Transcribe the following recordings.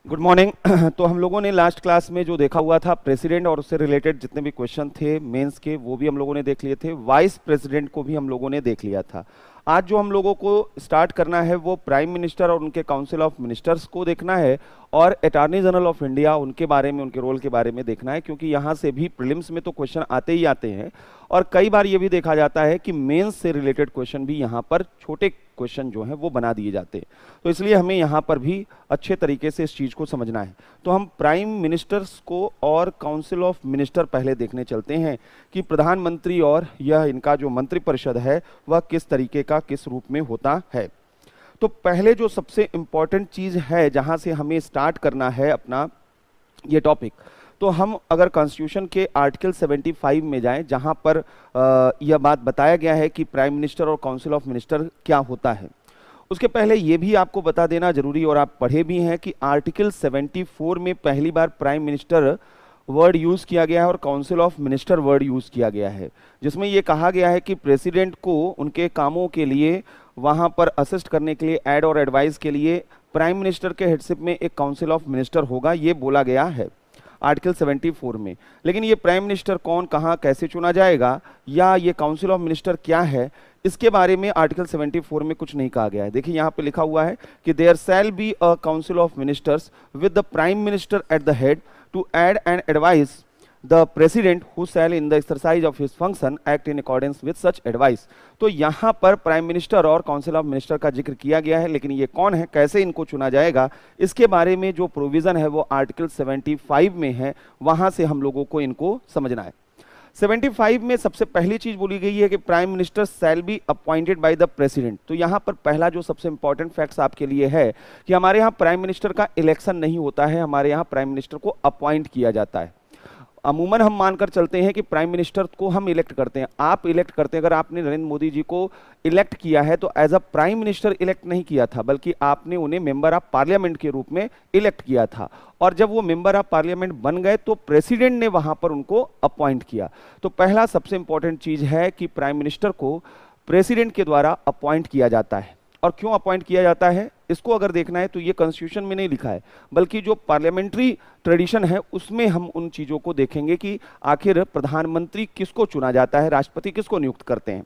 Good morning. तो हम लोगों ने लास्ट क्लास में जो देखा हुआ था प्रेसिडेंट और उससे रिलेटेड जितने भी क्वेश्चन थे मेंस के वो भी हम लोगों ने देख लिए थे, वाइस प्रेसिडेंट को भी हम लोगों ने देख लिया था। आज जो हम लोगों को स्टार्ट करना है वो प्राइम मिनिस्टर और उनके काउंसिल ऑफ मिनिस्टर्स को देखना है और अटॉर्नी जनरल ऑफ इंडिया उनके बारे में, उनके रोल के बारे में देखना है, क्योंकि यहाँ से भी प्रीलिम्स में तो क्वेश्चन आते ही आते हैं और कई बार ये भी देखा जाता है कि मेंस से रिलेटेड क्वेश्चन भी यहाँ पर छोटे क्वेश्चन जो हैं वो बना दिए जाते हैं। तो इसलिए हमें यहाँ पर भी अच्छे तरीके से इस चीज़ को समझना है। तो हम प्राइम मिनिस्टर्स को और काउंसिल ऑफ मिनिस्टर पहले देखने चलते हैं कि प्रधानमंत्री और यह इनका जो मंत्रिपरिषद है वह किस तरीके का, किस रूप में होता है। तो पहले जो सबसे इम्पॉर्टेंट चीज़ है जहाँ से हमें स्टार्ट करना है अपना ये टॉपिक, तो हम अगर कॉन्स्टिट्यूशन के आर्टिकल 75 में जाएं जहां पर यह बात बताया गया है कि प्राइम मिनिस्टर और काउंसिल ऑफ मिनिस्टर क्या होता है, उसके पहले ये भी आपको बता देना जरूरी, और आप पढ़े भी हैं कि आर्टिकल 74 में पहली बार प्राइम मिनिस्टर वर्ड यूज़ किया गया है और council of minister word use किया गया है, जिसमें ये कहा गया है कि प्रेसिडेंट को उनके कामों के लिए वहाँ पर असिस्ट करने के लिए, ऐड और एडवाइस के लिए प्राइम मिनिस्टर के हेडशिप में एक काउंसिल ऑफ मिनिस्टर होगा, ये बोला गया है आर्टिकल 74 में। लेकिन ये प्राइम मिनिस्टर कौन, कहाँ, कैसे चुना जाएगा या ये काउंसिल ऑफ मिनिस्टर क्या है, इसके बारे में आर्टिकल 74 में कुछ नहीं कहा गया है। देखिए यहाँ पे लिखा हुआ है कि there shall be a council of ministers with the prime minister at the head to aid and advise the president who shall in the exercise of his function act in accordance with such advice. तो यहाँ पर prime minister और council of minister का जिक्र किया गया है, लेकिन ये कौन है, कैसे इनको चुना जाएगा, इसके बारे में जो प्रोविजन है वो आर्टिकल 75 में है, वहां से हम लोगों को इनको समझना है। 75 में सबसे पहली चीज बोली गई है कि prime minister shall be appointed by the president. तो यहाँ पर पहला जो सबसे इंपॉर्टेंट फैक्ट्स आपके लिए है कि हमारे यहाँ प्राइम मिनिस्टर का इलेक्शन नहीं होता है, हमारे यहाँ प्राइम मिनिस्टर को अपॉइंट किया जाता है। अमूमन हम मानकर चलते हैं कि प्राइम मिनिस्टर को हम इलेक्ट करते हैं, आप इलेक्ट करते हैं। अगर आपने नरेंद्र मोदी जी को इलेक्ट किया है तो as a prime minister elect नहीं किया था, बल्कि आपने उन्हें मेंबर ऑफ पार्लियामेंट के रूप में इलेक्ट किया था, और जब वो मेंबर ऑफ पार्लियामेंट बन गए तो प्रेसिडेंट ने वहां पर उनको अपॉइंट किया। तो पहला सबसे इंपॉर्टेंट चीज है कि प्राइम मिनिस्टर को प्रेसिडेंट के द्वारा अपॉइंट किया जाता है। और क्यों अपॉइंट किया जाता है इसको अगर देखना है तो ये कॉन्स्टिट्यूशन में नहीं लिखा है, बल्कि जो पार्लियामेंट्री ट्रेडिशन है उसमें हम उन चीज़ों को देखेंगे कि आखिर प्रधानमंत्री किसको चुना जाता है, राष्ट्रपति किसको नियुक्त करते हैं।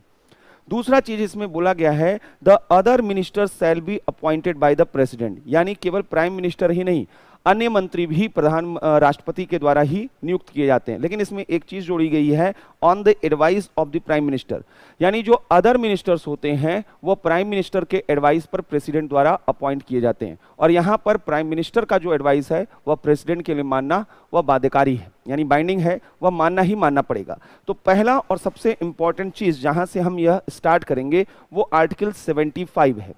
दूसरा चीज इसमें बोला गया है the other minister shall be appointed by the president, यानी केवल प्राइम मिनिस्टर ही नहीं, अन्य मंत्री भी राष्ट्रपति के द्वारा ही नियुक्त किए जाते हैं। लेकिन इसमें एक चीज जोड़ी गई है, on the advice of the prime minister, यानी जो अदर मिनिस्टर्स होते हैं वो प्राइम मिनिस्टर के एडवाइस पर प्रेसिडेंट द्वारा अपॉइंट किए जाते हैं। और यहाँ पर प्राइम मिनिस्टर का जो एडवाइस है वह प्रेसिडेंट के लिए मानना वह बाध्यकारी है, यानी बाइंडिंग है, वह मानना ही मानना पड़ेगा। तो पहला और सबसे इंपॉर्टेंट चीज जहां से हम यह स्टार्ट करेंगे वो आर्टिकल 75 है।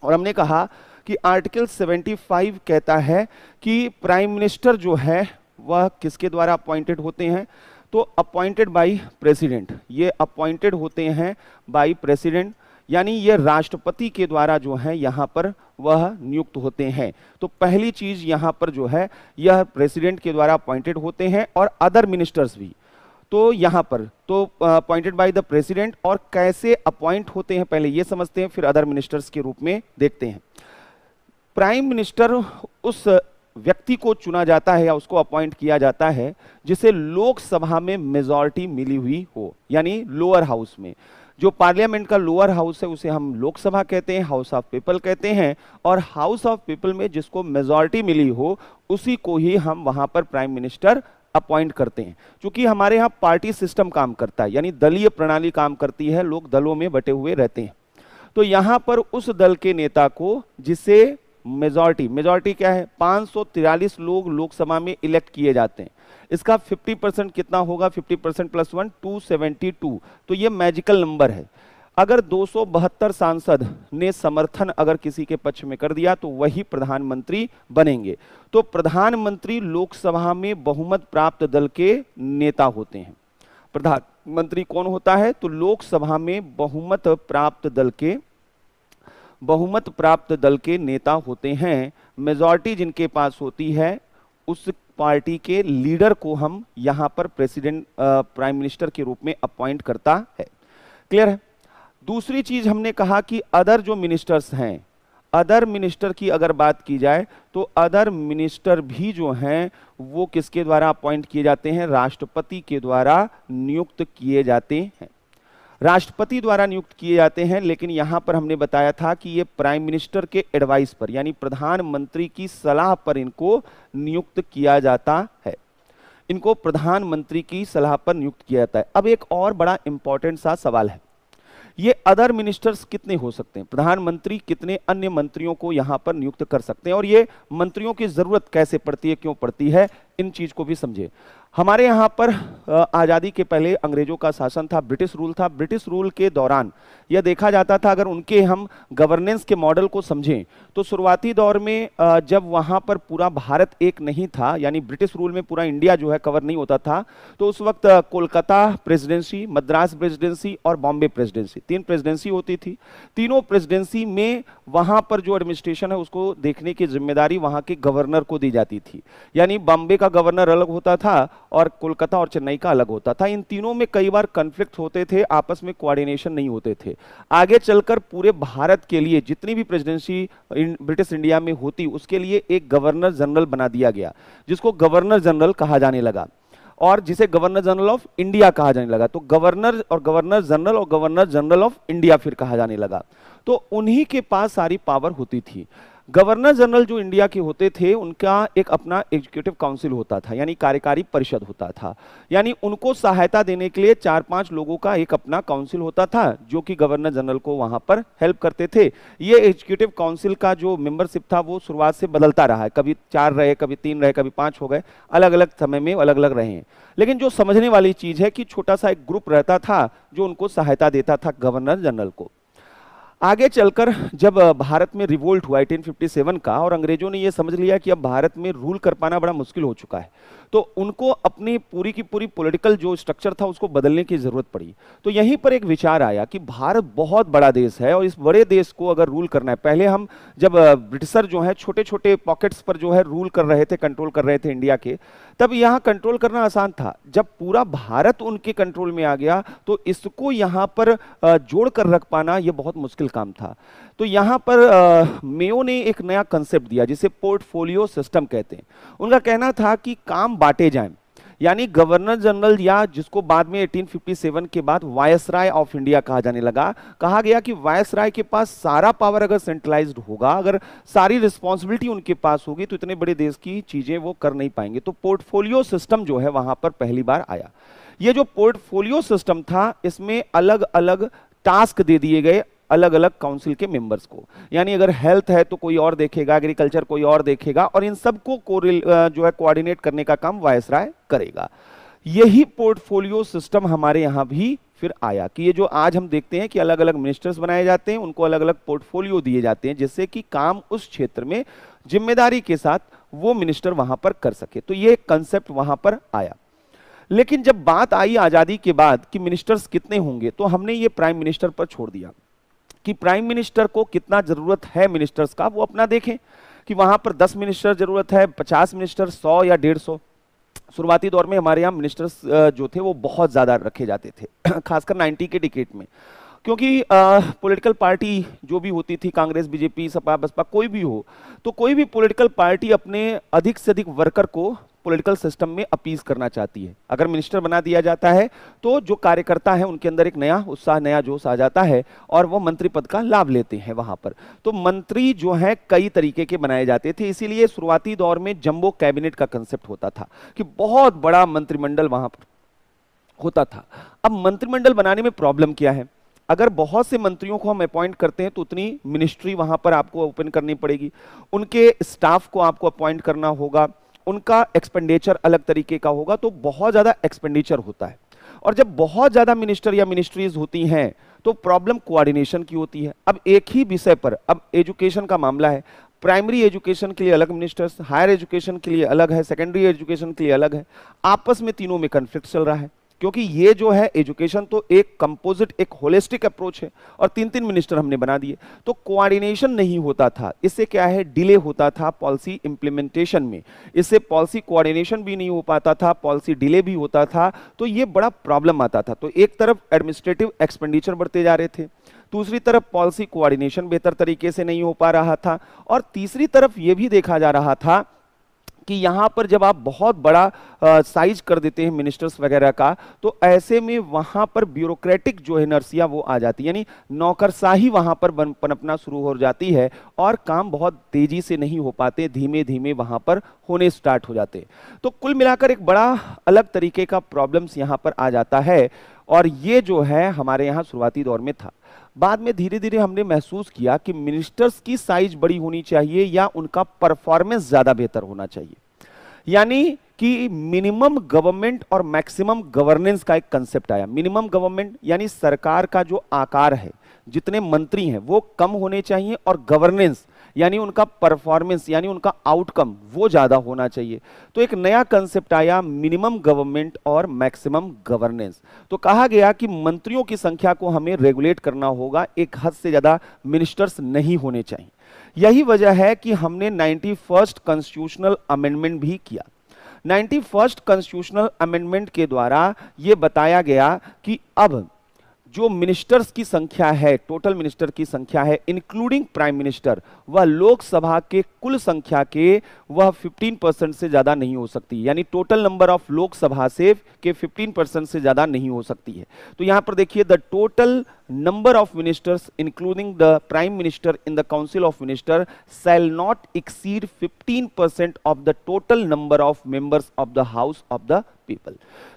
और हमने कहा कि आर्टिकल 75 कहता है कि प्राइम मिनिस्टर जो है वह किसके द्वारा अपॉइंटेड होते हैं, तो अपॉइंटेड बाय प्रेसिडेंट। ये अपॉइंटेड होते हैं बाय प्रेसिडेंट, यानी ये राष्ट्रपति के द्वारा जो है यहाँ पर वह नियुक्त होते हैं। तो पहली चीज यहाँ पर जो है यह प्रेसिडेंट के द्वारा अपॉइंटेड होते हैं, और अदर मिनिस्टर्स भी। तो यहाँ पर तो अपॉइंटेड बाय द प्रेसिडेंट, और कैसे अपॉइंट होते हैं पहले ये समझते हैं, फिर अदर मिनिस्टर्स के रूप में देखते हैं। प्राइम मिनिस्टर उस व्यक्ति को चुना जाता है या उसको अपॉइंट किया जाता है जिसे लोकसभा में मेजॉरिटी मिली हुई हो, यानी लोअर हाउस में। जो पार्लियामेंट का लोअर हाउस है उसे हम लोकसभा कहते हैं, हाउस ऑफ पीपल कहते हैं, और हाउस ऑफ पीपल में जिसको मेजॉरिटी मिली हो उसी को ही हम वहां पर प्राइम मिनिस्टर अपॉइंट करते हैं। क्योंकि हमारे यहाँ पार्टी सिस्टम काम करता है, यानी दलीय प्रणाली काम करती है, लोग दलों में बटे हुए रहते हैं। तो यहाँ पर उस दल के नेता को जिसे मेजॉरिटी क्या है, 543 लोग लोकसभा में इलेक्ट किए जाते हैं, इसका 50% कितना होगा, 50% प्लस 1 272। तो ये मैजिकल नंबर है। अगर 272 सांसद ने समर्थन अगर किसी के पक्ष में कर दिया तो वही प्रधानमंत्री बनेंगे। तो प्रधानमंत्री लोकसभा में बहुमत प्राप्त दल के नेता होते हैं। प्रधानमंत्री कौन होता है, तो लोकसभा में बहुमत प्राप्त दल के नेता होते हैं। मेजॉरिटी जिनके पास होती है उस पार्टी के लीडर को हम यहां पर प्रेसिडेंट प्राइम मिनिस्टर के रूप में अपॉइंट करता है। क्लियर है। दूसरी चीज हमने कहा कि अदर जो मिनिस्टर्स हैं, अदर मिनिस्टर की अगर बात की जाए तो अदर मिनिस्टर भी जो हैं वो किसके द्वारा अपॉइंट किए जाते हैं? राष्ट्रपति के द्वारा नियुक्त किए जाते हैं। राष्ट्रपति द्वारा नियुक्त किए जाते हैं, लेकिन यहां पर हमने बताया था कि ये प्राइम मिनिस्टर के एडवाइस पर यानी प्रधानमंत्री की सलाह पर इनको नियुक्त किया जाता है। इनको प्रधानमंत्री की सलाह पर नियुक्त किया जाता है। अब एक और बड़ा इंपॉर्टेंट सा सवाल है, ये अदर मिनिस्टर्स कितने हो सकते हैं? प्रधानमंत्री कितने अन्य मंत्रियों को यहां पर नियुक्त कर सकते हैं, और ये मंत्रियों की जरूरत कैसे पड़ती है, क्यों पड़ती है, इन चीज को भी समझे। हमारे यहाँ पर आज़ादी के पहले अंग्रेजों का शासन था, ब्रिटिश रूल था। ब्रिटिश रूल के दौरान यह देखा जाता था, अगर उनके हम गवर्नेंस के मॉडल को समझें तो शुरुआती दौर में जब वहाँ पर पूरा भारत एक नहीं था, यानी ब्रिटिश रूल में पूरा इंडिया जो है कवर नहीं होता था, तो उस वक्त कोलकाता प्रेसिडेंसी, मद्रास प्रेसिडेंसी और बॉम्बे प्रेसिडेंसी, 3 प्रेसिडेंसी होती थी। तीनों प्रेसिडेंसी में वहाँ पर जो एडमिनिस्ट्रेशन है उसको देखने की जिम्मेदारी वहाँ के गवर्नर को दी जाती थी। यानी बॉम्बे का गवर्नर अलग होता था और कोलकाता और चेन्नई का अलग होता था। इन तीनों में कई बार कॉन्फ्लिक्ट होते थे, आपस में कोऑर्डिनेशन नहीं होते थे। आगे चलकर पूरे भारत के लिए जितनी भी प्रेसिडेंसी ब्रिटिश इंडिया में होती, उसके लिए एक गवर्नर जनरल बना दिया गया, जिसको गवर्नर जनरल कहा जाने लगा और जिसे गवर्नर जनरल ऑफ इंडिया कहा जाने लगा। तो गवर्नर और गवर्नर जनरल और गवर्नर जनरल ऑफ इंडिया फिर कहा जाने लगा। तो उन्हीं के पास सारी पावर होती थी। गवर्नर जनरल जो इंडिया के होते थे, उनका एक अपना एग्जीक्यूटिव काउंसिल होता था, यानी कार्यकारी परिषद होता था। यानी उनको सहायता देने के लिए 4-5 लोगों का एक अपना काउंसिल होता था, जो कि गवर्नर जनरल को वहां पर हेल्प करते थे। ये एग्जीक्यूटिव काउंसिल का जो मेंबरशिप था वो शुरुआत से बदलता रहा है, कभी 4 रहे, कभी 3 रहे, कभी 5 हो गए, अलग अलग समय में अलग अलग रहे हैं। लेकिन जो समझने वाली चीज है कि छोटा सा एक ग्रुप रहता था जो उनको सहायता देता था गवर्नर जनरल को। आगे चलकर जब भारत में रिवोल्ट हुआ 1857 का, और अंग्रेजों ने यह समझ लिया कि अब भारत में रूल कर पाना बड़ा मुश्किल हो चुका है, तो उनको अपनी पूरी की पूरी पॉलिटिकल जो स्ट्रक्चर था उसको बदलने की जरूरत पड़ी। तो यहीं पर एक विचार आया कि भारत बहुत बड़ा देश है और इस बड़े देश को अगर रूल करना है, पहले हम जब ब्रिटिशर जो है छोटे छोटे पॉकेट्स पर जो है रूल कर रहे थे, कंट्रोल कर रहे थे इंडिया के, तब यहाँ कंट्रोल करना आसान था। जब पूरा भारत उनके कंट्रोल में आ गया तो इसको यहाँ पर जोड़ कर रख पाना यह बहुत मुश्किल काम था। तो यहाँ पर मेयो ने एक नया कंसेप्ट दिया जिसे पोर्टफोलियो सिस्टम कहते हैं। उनका कहना था कि काम बांटे जाएं, यानी गवर्नर जनरल, या जिसको बाद में 1857 के बाद वायसराय ऑफ इंडिया कहा जाने लगा, कहा गया कि वायसराय के पास सारा पावर अगर सेंट्रलाइज्ड होगा, अगर सारी रिस्पॉन्सिबिलिटी उनके पास होगी, तो इतने बड़े देश की चीजें वो कर नहीं पाएंगे। तो पोर्टफोलियो सिस्टम जो है वहां पर पहली बार आया। ये जो पोर्टफोलियो सिस्टम था, इसमें अलग अलग टास्क दे दिए गए अलग अलग काउंसिल के मेंबर्स को। यानी अगर हेल्थ है तो कोई और देखेगा, एग्रीकल्चर कोई और देखेगा, और इन सबको जो है कोऑर्डिनेट करने का काम वायसराय करेगा। यही पोर्टफोलियो सिस्टम हमारे यहाँ भी फिर आया कि ये जो आज हम देखते हैं कि अलग अलग मिनिस्टर्स बनाए जाते हैं, उनको अलग अलग पोर्टफोलियो दिए जाते हैं, जिससे कि काम उस क्षेत्र में जिम्मेदारी के साथ वो मिनिस्टर वहां पर कर सके। तो ये कंसेप्ट वहां पर आया। लेकिन जब बात आई आजादी के बाद कि मिनिस्टर्स कितने होंगे, तो हमने ये प्राइम मिनिस्टर पर छोड़ दिया कि प्राइम मिनिस्टर को कितना जरूरत है मिनिस्टर्स का, वो अपना देखें कि वहां पर 10 मिनिस्टर जरूरत है, 50 मिनिस्टर, 100 या 150। शुरुआती दौर में हमारे यहाँ मिनिस्टर्स जो थे वो बहुत ज्यादा रखे जाते थे, खासकर 90 के डिकेड में, क्योंकि पॉलिटिकल पार्टी जो भी होती थी, कांग्रेस, बीजेपी, सपा, बसपा, कोई भी हो, तो कोई भी पॉलिटिकल पार्टी अपने अधिक से अधिक वर्कर को पॉलिटिकल सिस्टम में अपीज करना चाहती है। अगर मिनिस्टर बना दिया जाता है तो जो कार्यकर्ता है उनके अंदर एक नया उत्साह, नया जोश आ जाता है और वो मंत्री पद का लाभ लेते हैं वहां पर। तो मंत्री जो है कई तरीके के बनाए जाते थे, इसीलिए शुरुआती दौर में जंबो कैबिनेट का कंसेप्ट होता था कि बहुत बड़ा मंत्रिमंडल वहां पर होता था। अब मंत्रिमंडल बनाने में प्रॉब्लम क्या है, अगर बहुत से मंत्रियों को हम अपॉइंट करते हैं तो उतनी मिनिस्ट्री वहां पर आपको ओपन करनी पड़ेगी, उनके स्टाफ को आपको अपॉइंट करना होगा, उनका एक्सपेंडिचर अलग तरीके का होगा, तो बहुत ज्यादा एक्सपेंडिचर होता है। और जब बहुत ज्यादा मिनिस्टर या मिनिस्ट्रीज होती हैं तो प्रॉब्लम कोऑर्डिनेशन की होती है। अब एक ही विषय पर, अब एजुकेशन का मामला है, प्राइमरी एजुकेशन के लिए अलग मिनिस्टर्स, हायर एजुकेशन के लिए अलग है, सेकेंडरी एजुकेशन के लिए अलग है, आपस में तीनों में कन्फ्लिक्ट चल रहा है, क्योंकि ये जो है एजुकेशन तो एक कंपोजिट, एक होलिस्टिक अप्रोच है, और 3-3 मिनिस्टर हमने बना दिए, तो कोऑर्डिनेशन नहीं होता था। इससे क्या है, डिले होता था पॉलिसी इंप्लीमेंटेशन में, इससे पॉलिसी कोऑर्डिनेशन भी नहीं हो पाता था, पॉलिसी डिले भी होता था, तो ये बड़ा प्रॉब्लम आता था। तो एक तरफ एडमिनिस्ट्रेटिव एक्सपेंडिचर बढ़ते जा रहे थे, दूसरी तरफ पॉलिसी कोऑर्डिनेशन बेहतर तरीके से नहीं हो पा रहा था, और तीसरी तरफ यह भी देखा जा रहा था कि यहां पर जब आप बहुत बड़ा साइज कर देते हैं मिनिस्टर्स वगैरह का, तो ऐसे में वहां पर ब्यूरोक्रेटिक जो है नर्सिया वो आ जाती है, यानी नौकरशाही वहां पर पनपना शुरू हो जाती है और काम बहुत तेजी से नहीं हो पाते, धीमे धीमे वहां पर होने स्टार्ट हो जाते। तो कुल मिलाकर एक बड़ा अलग तरीके का प्रॉब्लम्स यहां पर आ जाता है, और ये जो है हमारे यहाँ शुरुआती दौर में था। बाद में धीरे धीरे हमने महसूस किया कि मिनिस्टर्स की साइज बड़ी होनी चाहिए या उनका परफॉर्मेंस ज्यादा बेहतर होना चाहिए, यानी कि मिनिमम गवर्नमेंट और मैक्सिमम गवर्नेंस का एक कंसेप्ट आया। मिनिमम गवर्नमेंट यानी सरकार का जो आकार है, जितने मंत्री हैं वो कम होने चाहिए, और गवर्नेंस यानी उनका परफॉर्मेंस यानी उनका आउटकम वो ज्यादा होना चाहिए। तो एक नया कंसेप्ट आया, मिनिमम गवर्नमेंट और मैक्सिमम गवर्नेंस। तो कहा गया कि मंत्रियों की संख्या को हमें रेगुलेट करना होगा, एक हद से ज्यादा मिनिस्टर्स नहीं होने चाहिए। यही वजह है कि हमने 91st कॉन्स्टिट्यूशनल अमेंडमेंट भी किया। 91st कॉन्स्टिट्यूशनल अमेंडमेंट के द्वारा यह बताया गया कि अब जो मिनिस्टर्स की संख्या है, टोटल मिनिस्टर की संख्या है इंक्लूडिंग प्राइम मिनिस्टर, वह लोकसभा के कुल संख्या के वह 15% से ज्यादा नहीं हो सकती, यानी टोटल नंबर ऑफ लोकसभा से के 15% से ज्यादा नहीं हो सकती है। तो यहां पर देखिए, the total number of ministers including the prime minister in the council of minister shall not exceed 15% of the total number of members of the house of the people।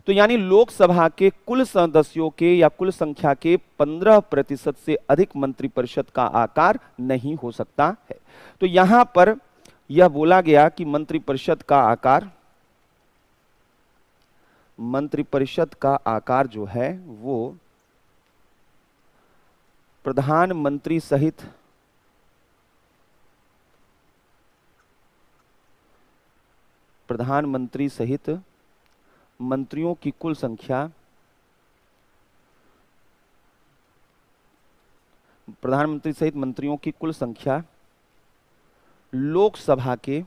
तो यानी लोकसभा के कुल सदस्यों के या कुल संख्या के 15% से अधिक मंत्रिपरिषद का आकार नहीं हो सकता है। तो यहां पर यह बोला गया कि मंत्रिपरिषद का आकार जो है वो प्रधानमंत्री सहित मंत्रियों की कुल संख्या, प्रधानमंत्री सहित मंत्रियों की कुल संख्या लोकसभा के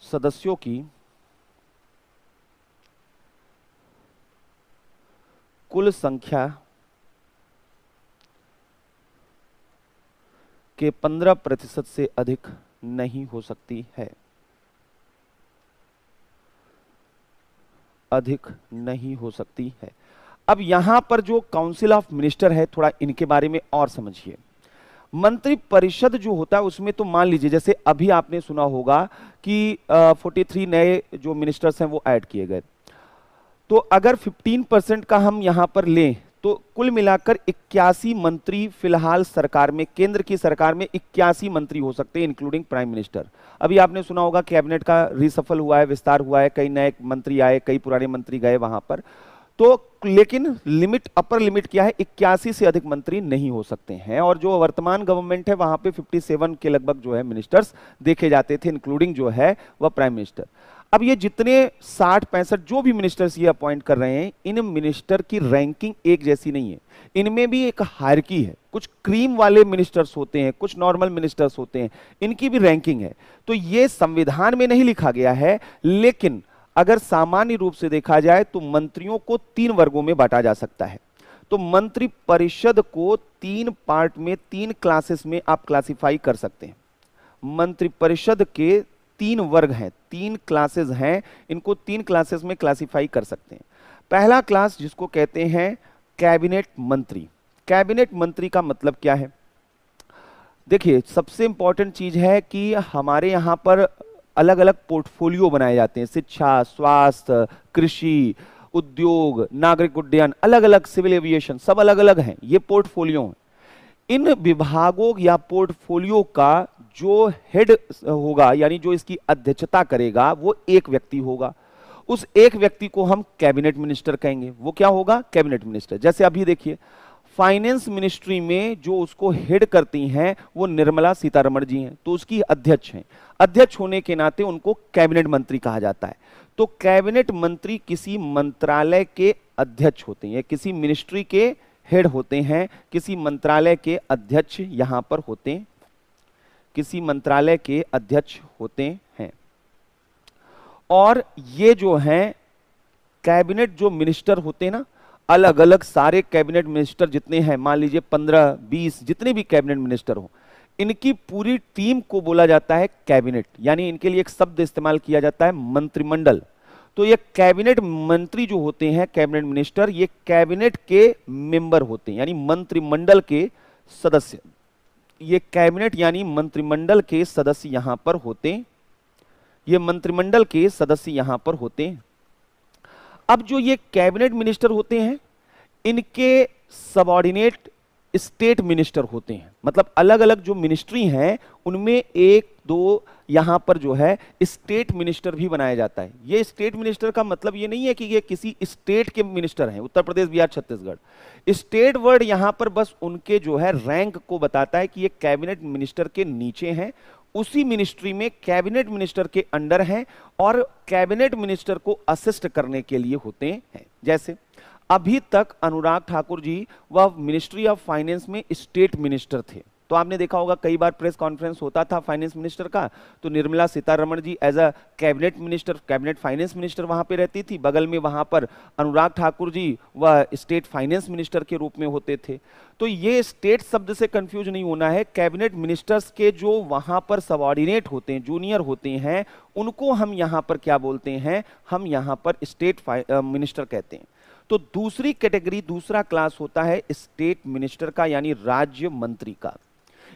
सदस्यों की कुल संख्या के 15% से अधिक नहीं हो सकती है, अधिक नहीं हो सकती है। अब यहां पर जो काउंसिल ऑफ मिनिस्टर है, थोड़ा इनके बारे में और समझिए। मंत्री परिषद जो होता है उसमें तो मान लीजिए जैसे अभी आपने सुना होगा कि 43 नए जो मिनिस्टर्स हैं वो ऐड किए गए, तो अगर 15% का हम यहां पर लें तो कुल मिलाकर 81 मंत्री फिलहाल सरकार में, केंद्र की सरकार में 81 मंत्री हो सकते हैं इंक्लूडिंग प्राइम मिनिस्टर। अभी आपने सुना होगा कैबिनेट का रिसफल हुआ है, विस्तार हुआ है, कई नए मंत्री आए, कई पुराने मंत्री गए वहां पर। तो लेकिन लिमिट, अपर लिमिट क्या है, 81 से अधिक मंत्री नहीं हो सकते हैं। और जो वर्तमान गवर्नमेंट है वहां पे 57 के लगभग जो है मिनिस्टर्स देखे जाते थे, इंक्लूडिंग जो है वह प्राइम मिनिस्टर। अब ये जितने 60-65 जो भी मिनिस्टर्स ये अपॉइंट कर रहे हैं, इन मिनिस्टर की रैंकिंग एक जैसी नहीं है, इनमें भी एक हायरार्की है। कुछ क्रीम वाले मिनिस्टर्स होते हैं, कुछ नॉर्मल मिनिस्टर्स होते हैं, इनकी भी रैंकिंग है। तो ये संविधान में नहीं लिखा गया है, लेकिन अगर सामान्य रूप से देखा जाए तो मंत्रियों को 3 वर्गों में बांटा जा सकता है। तो मंत्री परिषद को 3 पार्ट में, 3 क्लासेस में आप क्लासिफाई कर सकते हैं। मंत्री परिषद के 3 वर्ग हैं, 3 क्लासेस हैं, इनको 3 क्लासेस में क्लासिफाई कर सकते हैं। पहला क्लास जिसको कहते हैं कैबिनेट मंत्री। कैबिनेट मंत्री का मतलब क्या है? देखिए, सबसे इंपॉर्टेंट चीज है कि हमारे यहां पर अलग अलग पोर्टफोलियो बनाए जाते हैं, शिक्षा, स्वास्थ्य, कृषि, उद्योग, नागरिक उड्डयन, अलग अलग, सिविल एविएशन, सब अलग अलग हैं, ये पोर्टफोलियो हैं। इन विभागों या पोर्टफोलियो का जो हेड होगा, यानी जो इसकी अध्यक्षता करेगा, वो एक व्यक्ति होगा। उस एक व्यक्ति को हम कैबिनेट मिनिस्टर कहेंगे। वो क्या होगा? Cabinet minister. जैसे अभी देखिए, फाइनेंस मिनिस्ट्री में जो उसको हेड करती हैं वो निर्मला सीतारमण जी हैं, तो उसकी अध्यक्ष हैं। अध्यक्ष होने के नाते उनको कैबिनेट मंत्री कहा जाता है। तो कैबिनेट मंत्री किसी मंत्रालय के अध्यक्ष होते हैं, किसी मिनिस्ट्री के हेड होते हैं, किसी मंत्रालय के अध्यक्ष यहां पर होते हैं, किसी मंत्रालय के अध्यक्ष होते हैं। और ये जो हैं कैबिनेट जो मिनिस्टर होते हैं ना, अलग अलग सारे कैबिनेट मिनिस्टर जितने हैं, मान लीजिए 15-20 जितने भी कैबिनेट मिनिस्टर हो, इनकी पूरी टीम को बोला जाता है कैबिनेट। यानी इनके लिए एक शब्द इस्तेमाल किया जाता है मंत्रिमंडल। तो ये कैबिनेट मंत्री जो होते हैं, कैबिनेट मिनिस्टर, ये कैबिनेट के मेंबर होते हैं, यानी मंत्रिमंडल के सदस्य। ये कैबिनेट यानी मंत्रिमंडल के सदस्य यहां पर होते हैं, ये मंत्रिमंडल के सदस्य यहां पर होते हैं। अब जो ये कैबिनेट मिनिस्टर होते हैं, इनके सबऑर्डिनेट स्टेट मिनिस्टर होते हैं। मतलब अलग अलग जो मिनिस्ट्री हैं उनमें एक दो यहां पर जो है स्टेट मिनिस्टर भी बनाया जाता है। ये स्टेट मिनिस्टर का मतलब ये नहीं है कि ये किसी स्टेट के मिनिस्टर हैं, उत्तर प्रदेश, बिहार, छत्तीसगढ़। स्टेट वर्ड यहां पर बस उनके जो है रैंक को बताता है कि ये कैबिनेट मिनिस्टर के नीचे हैं, उसी मिनिस्ट्री में कैबिनेट मिनिस्टर के अंडर हैं और कैबिनेट मिनिस्टर को असिस्ट करने के लिए होते हैं। जैसे अभी तक अनुराग ठाकुर जी वह मिनिस्ट्री ऑफ फाइनेंस में स्टेट मिनिस्टर थे। तो आपने देखा होगा कई बार प्रेस कॉन्फ्रेंस होता था फाइनेंस मिनिस्टर का, तो Nirmala Sitharaman ji as a cabinet minister, cabinet finance minister वहां पे रहती थी, बगल में वहां पर अनुराग ठाकुर जी वह स्टेट फाइनेंस मिनिस्टर के रूप में होते थे। तो ये स्टेट शब्द से कंफ्यूज नहीं होना है। कैबिनेट मिनिस्टर्स के जो वहां पर सबऑर्डिनेट होते हैं, जूनियर होते हैं, उनको हम यहां पर क्या बोलते हैं, हम यहां पर स्टेट मिनिस्टर कहते हैं। तो दूसरी कैटेगरी, दूसरा क्लास होता है स्टेट मिनिस्टर का, यानी राज्य मंत्री का।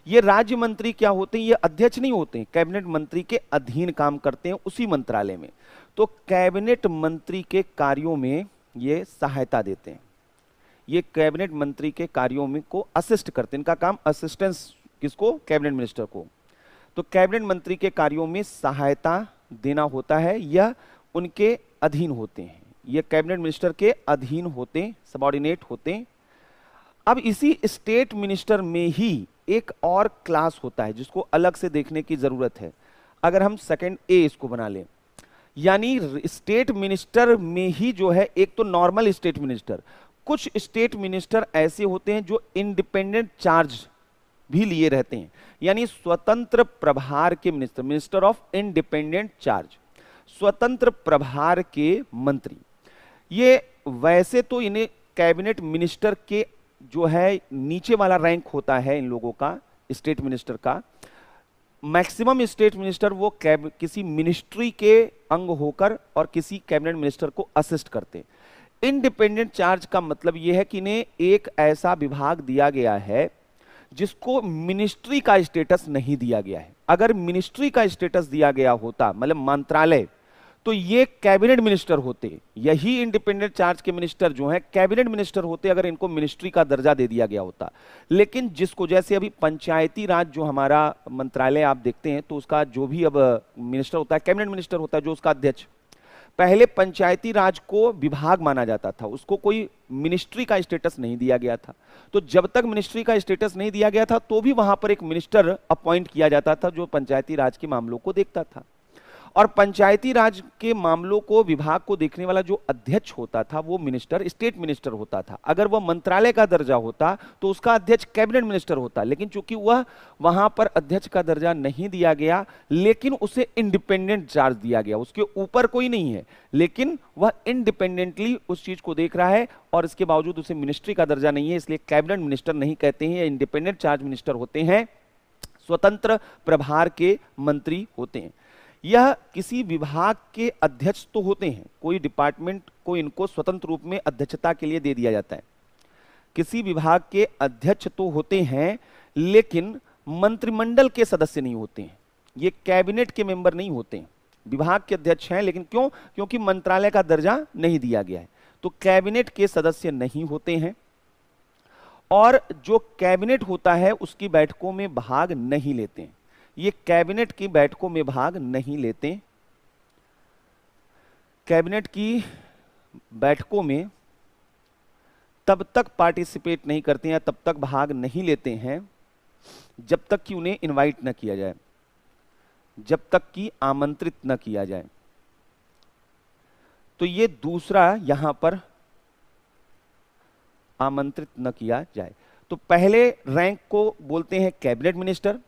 ये राज्य मंत्री क्या होते हैं, ये अध्यक्ष नहीं होते हैं, कैबिनेट मंत्री के अधीन काम करते हैं उसी मंत्रालय में। तो कैबिनेट मंत्री के कार्यों में ये सहायता देते हैं, ये कैबिनेट मंत्री के कार्यों में को असिस्ट करते हैं। इनका काम असिस्टेंस किसको, कैबिनेट मिनिस्टर को। तो कैबिनेट मंत्री के कार्यों में सहायता देना होता है, यह उनके अधीन होते हैं, ये कैबिनेट मिनिस्टर के अधीन होते, सबऑर्डिनेट होते। अब इसी स्टेट मिनिस्टर में ही एक और क्लास होता है जिसको अलग से देखने की जरूरत है। अगर हम सेकंड ए इसको बना लें, यानी स्टेट मिनिस्टर में ही जो है एक तो नॉर्मल स्टेट मिनिस्टर, कुछ स्टेट मिनिस्टर ऐसे होते हैं जो इंडिपेंडेंट चार्ज भी लिए रहते हैं, यानी स्वतंत्र प्रभार के minister, minister of independent charge, स्वतंत्र प्रभार के मंत्री। ये वैसे तो इन्हें कैबिनेट मिनिस्टर के जो है नीचे वाला रैंक होता है इन लोगों का, स्टेट मिनिस्टर का। मैक्सिमम स्टेट मिनिस्टर वो किसी मिनिस्ट्री के अंग होकर और किसी कैबिनेट मिनिस्टर को असिस्ट करते। इंडिपेंडेंट चार्ज का मतलब यह है कि इन्हें एक ऐसा विभाग दिया गया है जिसको मिनिस्ट्री का स्टेटस नहीं दिया गया है। अगर मिनिस्ट्री का स्टेटस दिया गया होता, मतलब मंत्रालय, तो ये कैबिनेट मिनिस्टर होते। यही इंडिपेंडेंट चार्ज के मिनिस्टर जो हैं कैबिनेट मिनिस्टर होते अगर इनको मिनिस्ट्री का दर्जा दे दिया गया होता। लेकिन जिसको, जैसे अभी पंचायती राज जो हमारा मंत्रालय आप देखते हैं, तो उसका जो भी अब मिनिस्टर होता है कैबिनेट मिनिस्टर होता है, जो उसका अध्यक्ष। पहले पंचायती राज को विभाग माना जाता था, उसको कोई मिनिस्ट्री का स्टेटस नहीं दिया गया था। तो जब तक मिनिस्ट्री का स्टेटस नहीं दिया गया था तो भी वहां पर एक मिनिस्टर अपॉइंट किया जाता था जो पंचायती राज के मामलों को देखता था। और पंचायती राज के मामलों को, विभाग को देखने वाला जो अध्यक्ष होता था वो मिनिस्टर, स्टेट मिनिस्टर होता था। अगर वह मंत्रालय का दर्जा होता तो उसका अध्यक्ष कैबिनेट मिनिस्टर होता। लेकिन चूंकि वह वहां पर अध्यक्ष का दर्जा नहीं दिया गया, लेकिन उसे इंडिपेंडेंट चार्ज दिया गया, उसके ऊपर कोई नहीं है, लेकिन वह इंडिपेंडेंटली उस चीज को देख रहा है और इसके बावजूद उसे मिनिस्ट्री का दर्जा नहीं है, इसलिए कैबिनेट मिनिस्टर नहीं कहते हैं, इंडिपेंडेंट चार्ज मिनिस्टर होते हैं, स्वतंत्र प्रभार के मंत्री होते हैं। यह किसी विभाग के अध्यक्ष तो होते हैं, कोई डिपार्टमेंट को इनको स्वतंत्र रूप में अध्यक्षता के लिए दे दिया जाता है। किसी विभाग के अध्यक्ष तो होते हैं लेकिन मंत्रिमंडल के सदस्य नहीं होते हैं, ये कैबिनेट के मेंबर नहीं होते हैं, विभाग के अध्यक्ष हैं। लेकिन क्यों? क्योंकि मंत्रालय का दर्जा नहीं दिया गया है, तो कैबिनेट के सदस्य नहीं होते हैं। और जो कैबिनेट होता है उसकी बैठकों में भाग नहीं लेते हैं, ये कैबिनेट की बैठकों में भाग नहीं लेते। कैबिनेट की बैठकों में तब तक पार्टिसिपेट नहीं करते हैं, तब तक भाग नहीं लेते हैं जब तक कि उन्हें इनवाइट न किया जाए, जब तक कि आमंत्रित न किया जाए। तो ये दूसरा यहां पर आमंत्रित न किया जाए। तो पहले रैंक को बोलते हैं कैबिनेट मिनिस्टर,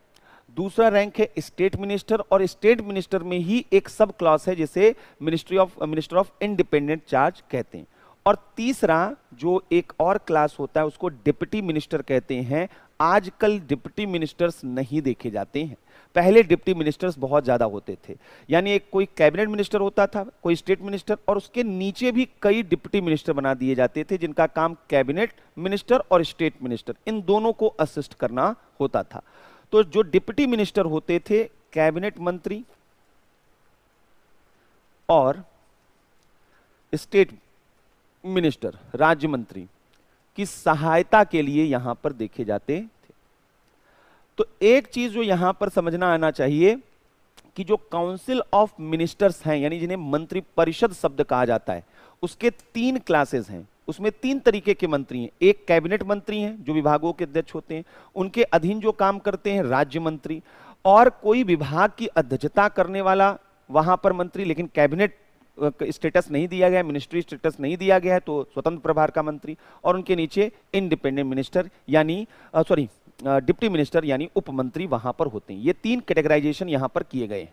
दूसरा रैंक है स्टेट मिनिस्टर, और स्टेट मिनिस्टर में ही एक सब क्लास है जिसे मिनिस्टर ऑफ इंडिपेंडेंट चार्ज कहते हैं। और तीसरा जो एक और क्लास होता है उसको डिप्टी मिनिस्टर कहते हैं। आजकल डिप्टी मिनिस्टर्स नहीं देखे जाते हैं, पहले डिप्टी मिनिस्टर्स बहुत ज्यादा होते थे। यानी एक कोई कैबिनेट मिनिस्टर होता था, कोई स्टेट मिनिस्टर, और उसके नीचे भी कई डिप्टी मिनिस्टर बना दिए जाते थे जिनका काम कैबिनेट मिनिस्टर और स्टेट मिनिस्टर इन दोनों को असिस्ट करना होता था। तो जो डिप्टी मिनिस्टर होते थे, कैबिनेट मंत्री और स्टेट मिनिस्टर, राज्य मंत्री की सहायता के लिए यहां पर देखे जाते थे। तो एक चीज जो यहां पर समझना आना चाहिए कि जो काउंसिल ऑफ मिनिस्टर्स हैं, यानी जिन्हें मंत्री परिषद शब्द कहा जाता है, उसके 3 क्लासेस हैं। उसमें 3 तरीके के मंत्री हैं। एक कैबिनेट मंत्री हैं जो विभागों के अध्यक्ष होते हैं, उनके अधीन जो काम करते हैं राज्य मंत्री, और कोई विभाग की अध्यक्षता करने वाला वहां पर मंत्री, लेकिन कैबिनेट स्टेटस नहीं दिया गया, मिनिस्ट्री स्टेटस नहीं दिया गया है, तो स्वतंत्र प्रभार का मंत्री, और उनके नीचे इंडिपेंडेंट मिनिस्टर यानी डिप्टी मिनिस्टर यानी उप मंत्री वहां पर होते हैं। ये 3 कैटेगराइजेशन यहां पर किए गए हैं।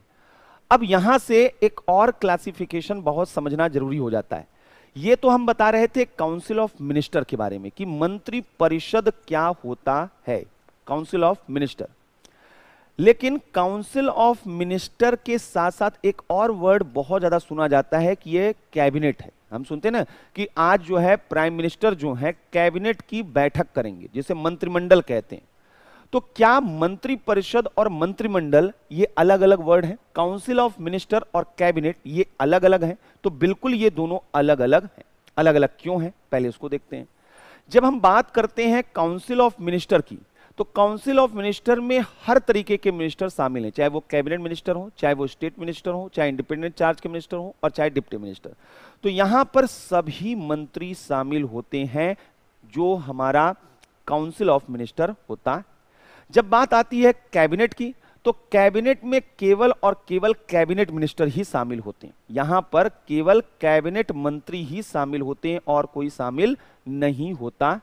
अब यहां से एक और क्लासिफिकेशन बहुत समझना जरूरी हो जाता है। ये तो हम बता रहे थे काउंसिल ऑफ मिनिस्टर के बारे में कि मंत्री परिषद क्या होता है, काउंसिल ऑफ मिनिस्टर। लेकिन काउंसिल ऑफ मिनिस्टर के साथ साथ एक और वर्ड बहुत ज्यादा सुना जाता है कि ये कैबिनेट है। हम सुनते हैं ना कि आज जो है प्राइम मिनिस्टर जो है कैबिनेट की बैठक करेंगे, जिसे मंत्रिमंडल कहते हैं। तो क्या मंत्री परिषद और मंत्रिमंडल ये अलग अलग वर्ड हैं? काउंसिल ऑफ मिनिस्टर और कैबिनेट ये अलग अलग हैं? तो बिल्कुल ये दोनों अलग अलग हैं। अलग अलग क्यों हैं, पहले उसको देखते हैं। जब हम बात करते हैं काउंसिल ऑफ मिनिस्टर की, तो काउंसिल ऑफ मिनिस्टर में हर तरीके के मिनिस्टर शामिल हैं, चाहे वो कैबिनेट मिनिस्टर हो, चाहे वो स्टेट मिनिस्टर हो, चाहे इंडिपेंडेंट चार्ज के मिनिस्टर हो, और चाहे डिप्टी मिनिस्टर। तो यहां पर सभी मंत्री शामिल होते हैं जो हमारा काउंसिल ऑफ मिनिस्टर होता है। जब बात आती है कैबिनेट की, तो कैबिनेट में केवल और केवल कैबिनेट मिनिस्टर ही शामिल होते हैं। यहां पर केवल कैबिनेट मंत्री ही शामिल होते हैं और कोई शामिल नहीं होता।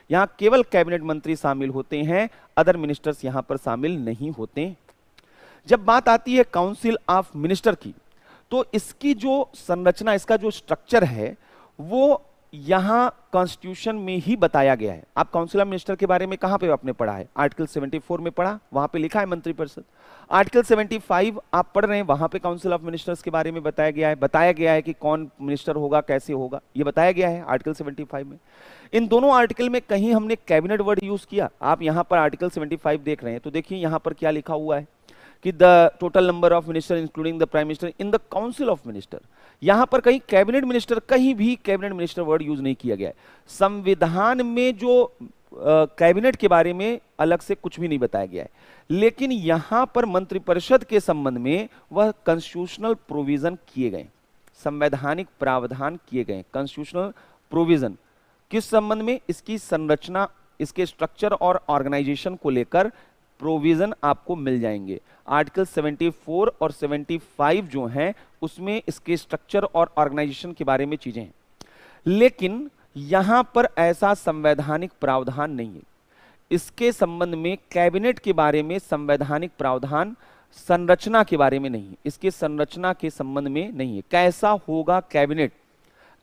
यहां केवल कैबिनेट मंत्री शामिल होते हैं, अदर मिनिस्टर्स यहां पर शामिल नहीं होते। जब बात आती है काउंसिल ऑफ मिनिस्टर की, तो इसकी जो संरचना, इसका जो स्ट्रक्चर है, वो यहां कॉन्स्टिट्यूशन में ही बताया गया है। आप काउंसिल ऑफ मिनिस्टर के बारे में कहां पे आपने पढ़ा है? आर्टिकल 74 में पढ़ा, वहां पे लिखा है मंत्री परिषद। आर्टिकल 75 आप पढ़ रहे हैं, वहां पे काउंसिल ऑफ मिनिस्टर्स के बारे में बताया गया है कि कौन मिनिस्टर होगा, कैसे होगा, ये बताया गया है आर्टिकल 75 में। इन दोनों आर्टिकल में कहीं हमने कैबिनेट वर्ड यूज किया? आप यहां पर आर्टिकल 75 देख रहे हैं, तो देखिए यहां पर क्या लिखा हुआ है कि the total number of minister including the prime minister in the council of minister. यहां पर कहीं कैबिनेट मिनिस्टर, कहीं भी कैबिनेट मिनिस्टर वर्ड यूज नहीं किया गया है। संविधान में जो कैबिनेट के बारे में अलग से कुछ भी नहीं बताया गया है, लेकिन यहां पर मंत्रिपरिषद के संबंध में वह कॉन्स्टिट्यूशनल प्रोविजन किए गए, संवैधानिक प्रावधान किए गए। कॉन्स्टिट्यूशनल प्रोविजन किस संबंध में? इसकी संरचना, इसके स्ट्रक्चर और ऑर्गेनाइजेशन को लेकर प्रोविजन आपको मिल जाएंगे। आर्टिकल 74 और 75 जो हैं उसमें इसके स्ट्रक्चर और ऑर्गेनाइजेशन के बारे में चीजें हैं, लेकिन यहां पर ऐसा संवैधानिक प्रावधान नहीं है। इसके संबंध में कैबिनेट के बारे में संवैधानिक प्रावधान संरचना के बारे में नहीं है, इसके संरचना के संबंध में नहीं है। कैसा होगा कैबिनेट,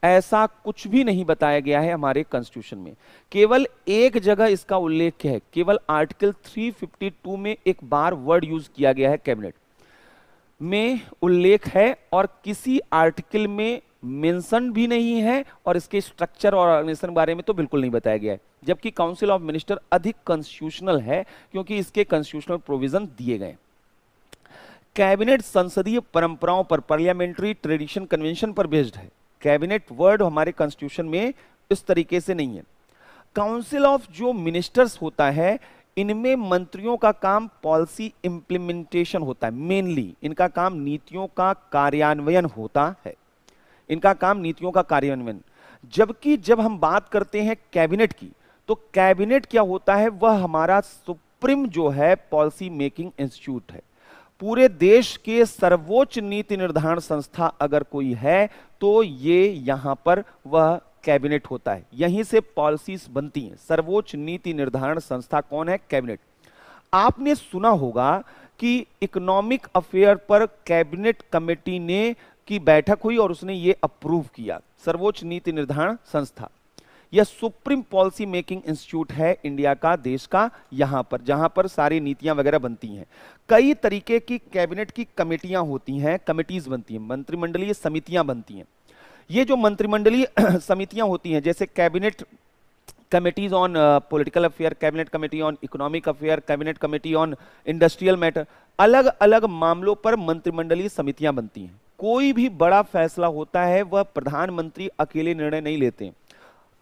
ऐसा कुछ भी नहीं बताया गया है हमारे कॉन्स्टिट्यूशन में। केवल एक जगह इसका उल्लेख है, केवल आर्टिकल 352 में एक बार वर्ड यूज किया गया है, कैबिनेट में उल्लेख है, और किसी आर्टिकल में मेंशन भी नहीं है, और इसके स्ट्रक्चर और ऑर्गेनाइजेशन के बारे में तो बिल्कुल नहीं बताया गया है। जबकि काउंसिल ऑफ मिनिस्टर अधिक कॉन्स्टिट्यूशनल है क्योंकि इसके कॉन्स्टिट्यूशनल प्रोविजन दिए गए। कैबिनेट संसदीय परंपराओं पर, पार्लियामेंट्री ट्रेडिशन कन्वेंशन पर बेस्ड है। कैबिनेट वर्ड हमारे कॉन्स्टिट्यूशन में इस तरीके से नहीं है। काउंसिल ऑफ जो मिनिस्टर्स होता है, इनमें मंत्रियों का काम पॉलिसी इंप्लीमेंटेशन होता है। मेनली इनका काम नीतियों का कार्यान्वयन होता है, इनका काम नीतियों का कार्यान्वयन। जबकि जब हम बात करते हैं कैबिनेट की, तो कैबिनेट क्या होता है? वह हमारा सुप्रीम जो है पॉलिसी मेकिंग इंस्टीट्यूट है। पूरे देश के सर्वोच्च नीति निर्धारण संस्था अगर कोई है तो ये यहां पर वह कैबिनेट होता है, यहीं से पॉलिसीज बनती हैं। सर्वोच्च नीति निर्धारण संस्था कौन है? कैबिनेट। आपने सुना होगा कि इकोनॉमिक अफेयर पर कैबिनेट कमेटी ने की बैठक हुई और उसने ये अप्रूव किया। सर्वोच्च नीति निर्धारण संस्था, यह सुप्रीम पॉलिसी मेकिंग इंस्टीट्यूट है इंडिया का, देश का, यहां पर जहां पर सारी नीतियां वगैरह बनती हैं। कई तरीके की कैबिनेट की कमेटियां होती हैं, कमिटीज बनती हैं, मंत्रिमंडलीय समितियां बनती हैं। ये जो मंत्रिमंडलीय समितियां होती हैं, जैसे cabinet committees on political affair, cabinet committee on economic affair, cabinet committee on industrial matter, अलग अलग मामलों पर मंत्रिमंडलीय समितियां बनती हैं। कोई भी बड़ा फैसला होता है वह प्रधानमंत्री अकेले निर्णय नहीं लेते,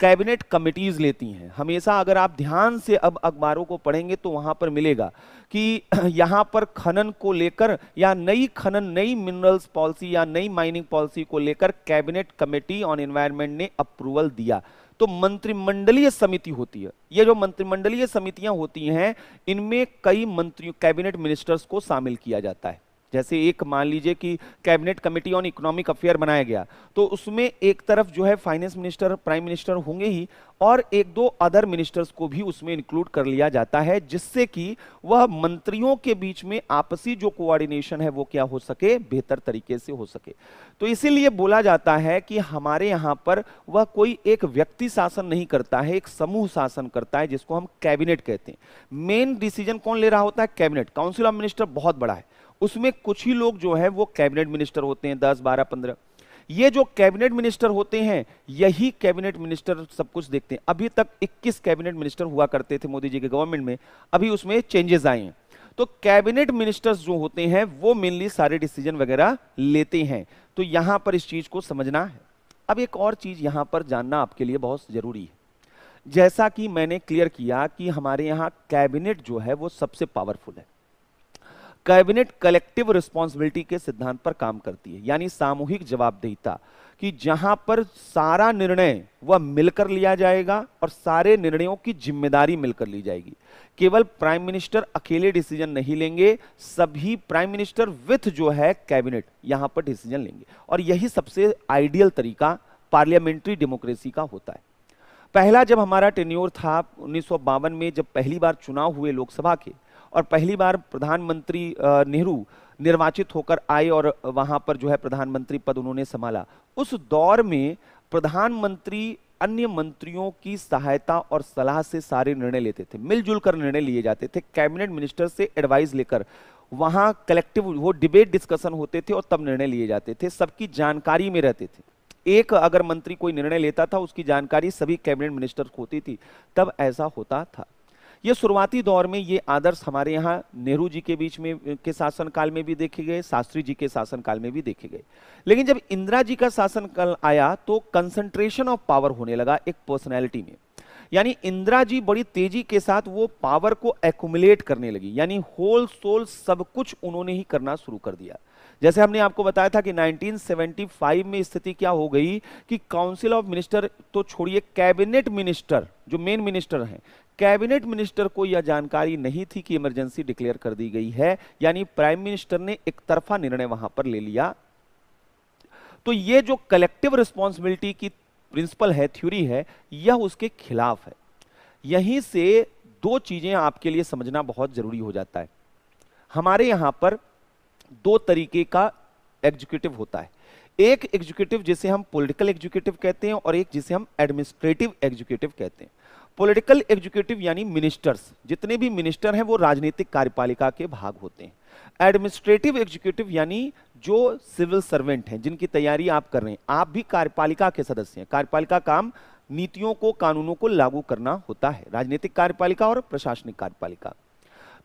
कैबिनेट कमिटीज लेती हैं हमेशा। अगर आप ध्यान से अब अखबारों को पढ़ेंगे तो वहां पर मिलेगा कि यहां पर खनन को लेकर या नई मिनरल्स पॉलिसी या नई माइनिंग पॉलिसी को लेकर कैबिनेट कमेटी ऑन एनवायरनमेंट ने अप्रूवल दिया। तो मंत्रिमंडलीय समिति होती है। ये जो मंत्रिमंडलीय समितियां होती हैं, इनमें कई मंत्रियों, कैबिनेट मिनिस्टर्स को शामिल किया जाता है। जैसे एक मान लीजिए कि cabinet committee on economic affair बनाया गया, तो उसमें एक तरफ जो है फाइनेंस मिनिस्टर, प्राइम मिनिस्टर होंगे ही, और एक दो अदर मिनिस्टर्स को भी उसमें इंक्लूड कर लिया जाता है, जिससे कि वह मंत्रियों के बीच में आपसी जो कोऑर्डिनेशन है वो क्या हो सके, बेहतर तरीके से हो सके। तो इसीलिए बोला जाता है कि हमारे यहां पर वह कोई एक व्यक्ति शासन नहीं करता है, एक समूह शासन करता है, जिसको हम कैबिनेट कहते हैं। मेन डिसीजन कौन ले रहा होता है? कैबिनेट। काउंसिल ऑफ मिनिस्टर बहुत बड़ा है, उसमें कुछ ही लोग जो है वो कैबिनेट मिनिस्टर होते हैं, 10, 12, 15। ये जो कैबिनेट मिनिस्टर होते हैं, यही कैबिनेट मिनिस्टर सब कुछ देखते हैं। अभी तक 21 कैबिनेट मिनिस्टर हुआ करते थे मोदी जी के गवर्नमेंट में, अभी उसमें चेंजेस आए हैं। तो कैबिनेट मिनिस्टर्स जो होते हैं वो मेनली सारे डिसीजन वगैरह लेते हैं। तो यहां पर इस चीज को समझना है। अब एक और चीज यहां पर जानना आपके लिए बहुत जरूरी है। जैसा कि मैंने क्लियर किया कि हमारे यहां कैबिनेट जो है वो सबसे पावरफुल है। कैबिनेट कलेक्टिव रिस्पॉन्सिबिलिटी के सिद्धांत पर काम करती है, यानी सामूहिक जवाबदेहिता, कि जहां पर सारा निर्णय वह मिलकर लिया जाएगा और सारे निर्णयों की जिम्मेदारी मिलकर ली जाएगी। केवल प्राइम मिनिस्टर अकेले डिसीजन नहीं लेंगे, सभी प्राइम मिनिस्टर विथ जो है कैबिनेट यहां पर डिसीजन लेंगे। और यही सबसे आइडियल तरीका पार्लियामेंट्री डेमोक्रेसी का होता है। पहला जब हमारा टेन्योर था 1952 में, जब पहली बार चुनाव हुए लोकसभा के और पहली बार प्रधानमंत्री नेहरू निर्वाचित होकर आए और वहां पर जो है प्रधानमंत्री पद उन्होंने संभाला, उस दौर में प्रधानमंत्री अन्य मंत्रियों की सहायता और सलाह से सारे निर्णय लेते थे, मिलजुल कर निर्णय लिए जाते थे। कैबिनेट मिनिस्टर से एडवाइस लेकर वहां कलेक्टिव वो डिबेट डिस्कशन होते थे और तब निर्णय लिए जाते थे, सबकी जानकारी में रहते थे। एक अगर मंत्री कोई निर्णय लेता था उसकी जानकारी सभी कैबिनेट मिनिस्टर्स को होती थी, तब ऐसा होता था। ये शुरुआती दौर में ये आदर्श हमारे यहाँ नेहरू जी के बीच में के शासनकाल में भी देखे गए, शास्त्री जी के शासनकाल में भी देखे गए। लेकिन जब इंदिरा जी का शासनकाल आया तो कंसंट्रेशन ऑफ पावर होने लगा एक पर्सनैलिटी में, यानी इंदिरा जी बड़ी तेजी के साथ वो पावर को एक्युमुलेट करने लगी, यानी होल सोल सब कुछ उन्होंने ही करना शुरू कर दिया। जैसे हमने आपको बताया था कि 1975 में स्थिति क्या हो गई कि काउंसिल ऑफ मिनिस्टर तो छोड़िए, कैबिनेट मिनिस्टर जो मेन मिनिस्टर हैं, कैबिनेट मिनिस्टर को यह जानकारी नहीं थी कि इमरजेंसी डिक्लेयर कर दी गई है, यानी प्राइम मिनिस्टर ने एक तरफा निर्णय वहां पर ले लिया। तो ये जो कलेक्टिव रिस्पॉन्सिबिलिटी की प्रिंसिपल है, थ्योरी है, यह उसके खिलाफ है। यहीं से दो चीजें आपके लिए समझना बहुत जरूरी हो जाता है। हमारे यहां पर दो तरीके का एग्जीक्यूटिव होता है, एक एग्जीक्यूटिव जिसे हम पॉलिटिकल एग्जीक्यूटिव कहते हैं और एक जिसे हम एडमिनिस्ट्रेटिव एग्जीक्यूटिव कहते हैं। पॉलिटिकल एग्जीक्यूटिव यानी मिनिस्टर्स, जितने भी मिनिस्टर हैं वो राजनीतिक कार्यपालिका के भाग होते हैं। एडमिनिस्ट्रेटिव एग्जीक्यूटिव यानी जो सिविल सर्वेंट हैं, जिनकी तैयारी आप कर रहे हैं, आप भी कार्यपालिका के सदस्य हैं। कार्यपालिका काम नीतियों को, कानूनों को लागू करना होता है, राजनीतिक कार्यपालिका और प्रशासनिक कार्यपालिका।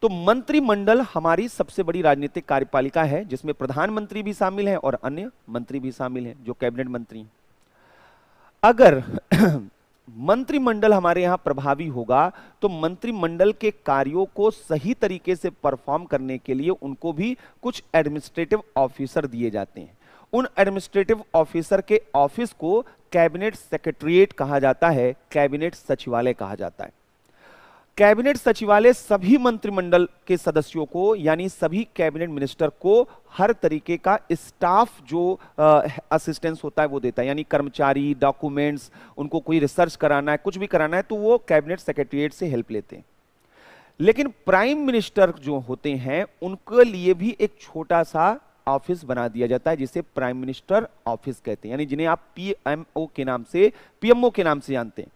तो मंत्रिमंडल हमारी सबसे बड़ी राजनीतिक कार्यपालिका है, जिसमें प्रधानमंत्री भी शामिल है और अन्य मंत्री भी शामिल हैं जो कैबिनेट मंत्री हैं। अगर मंत्रिमंडल हमारे यहां प्रभावी होगा तो मंत्रिमंडल के कार्यों को सही तरीके से परफॉर्म करने के लिए उनको भी कुछ एडमिनिस्ट्रेटिव ऑफिसर दिए जाते हैं। उन एडमिनिस्ट्रेटिव ऑफिसर के ऑफिस को कैबिनेट सेक्रेटरीट कहा जाता है, कैबिनेट सचिवालय कहा जाता है। कैबिनेट सचिवालय सभी मंत्रिमंडल के सदस्यों को, यानी सभी कैबिनेट मिनिस्टर को हर तरीके का स्टाफ जो असिस्टेंस होता है वो देता है, यानी कर्मचारी, डॉक्यूमेंट्स, उनको कोई रिसर्च कराना है, कुछ भी कराना है तो वो कैबिनेट सेक्रेटरीट से हेल्प लेते हैं। लेकिन प्राइम मिनिस्टर जो होते हैं उनके लिए भी एक छोटा सा ऑफिस बना दिया जाता है, जिसे प्राइम मिनिस्टर ऑफिस कहते हैं, यानी जिन्हें आप पीएमओ के नाम से, पीएमओ के नाम से जानते हैं।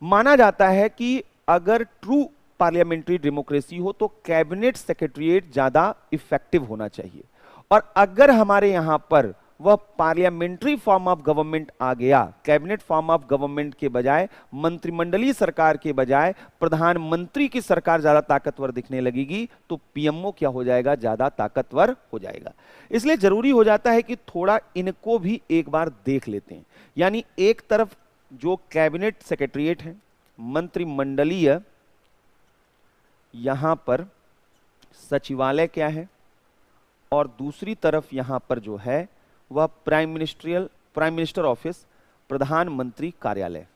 माना जाता है कि अगर ट्रू पार्लियामेंट्री डेमोक्रेसी हो तो कैबिनेट सेक्रेटरीट ज्यादा इफेक्टिव होना चाहिए, और अगर हमारे यहां पर वह पार्लियामेंट्री फॉर्म ऑफ गवर्नमेंट आ गया, कैबिनेट फॉर्म ऑफ गवर्नमेंट के बजाय, मंत्रिमंडलीय सरकार के बजाय प्रधानमंत्री की सरकार ज्यादा ताकतवर दिखने लगेगी, तो पीएमओ क्या हो जाएगा, ज्यादा ताकतवर हो जाएगा। इसलिए जरूरी हो जाता है कि थोड़ा इनको भी एक बार देख लेते हैं। यानी एक तरफ जो कैबिनेट सेक्रेटरीट है, मंत्रिमंडलीय, यहां पर सचिवालय क्या है, और दूसरी तरफ यहां पर जो है वह प्राइम मिनिस्टर ऑफिस, प्रधानमंत्री कार्यालय,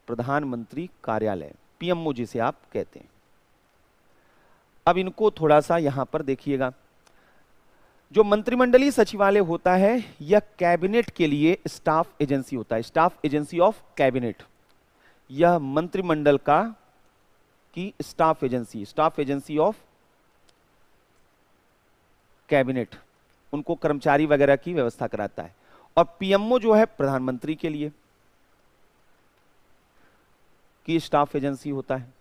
प्रधानमंत्री कार्यालय, पीएमओ जिसे आप कहते हैं। अब इनको थोड़ा सा यहां पर देखिएगा। जो मंत्रिमंडलीय सचिवालय होता है यह कैबिनेट के लिए स्टाफ एजेंसी होता है, स्टाफ एजेंसी ऑफ कैबिनेट। यह मंत्रिमंडल का की स्टाफ एजेंसी ऑफ कैबिनेट, उनको कर्मचारी वगैरह की व्यवस्था कराता है। और पीएमओ जो है प्रधानमंत्री के लिए की स्टाफ एजेंसी होता है।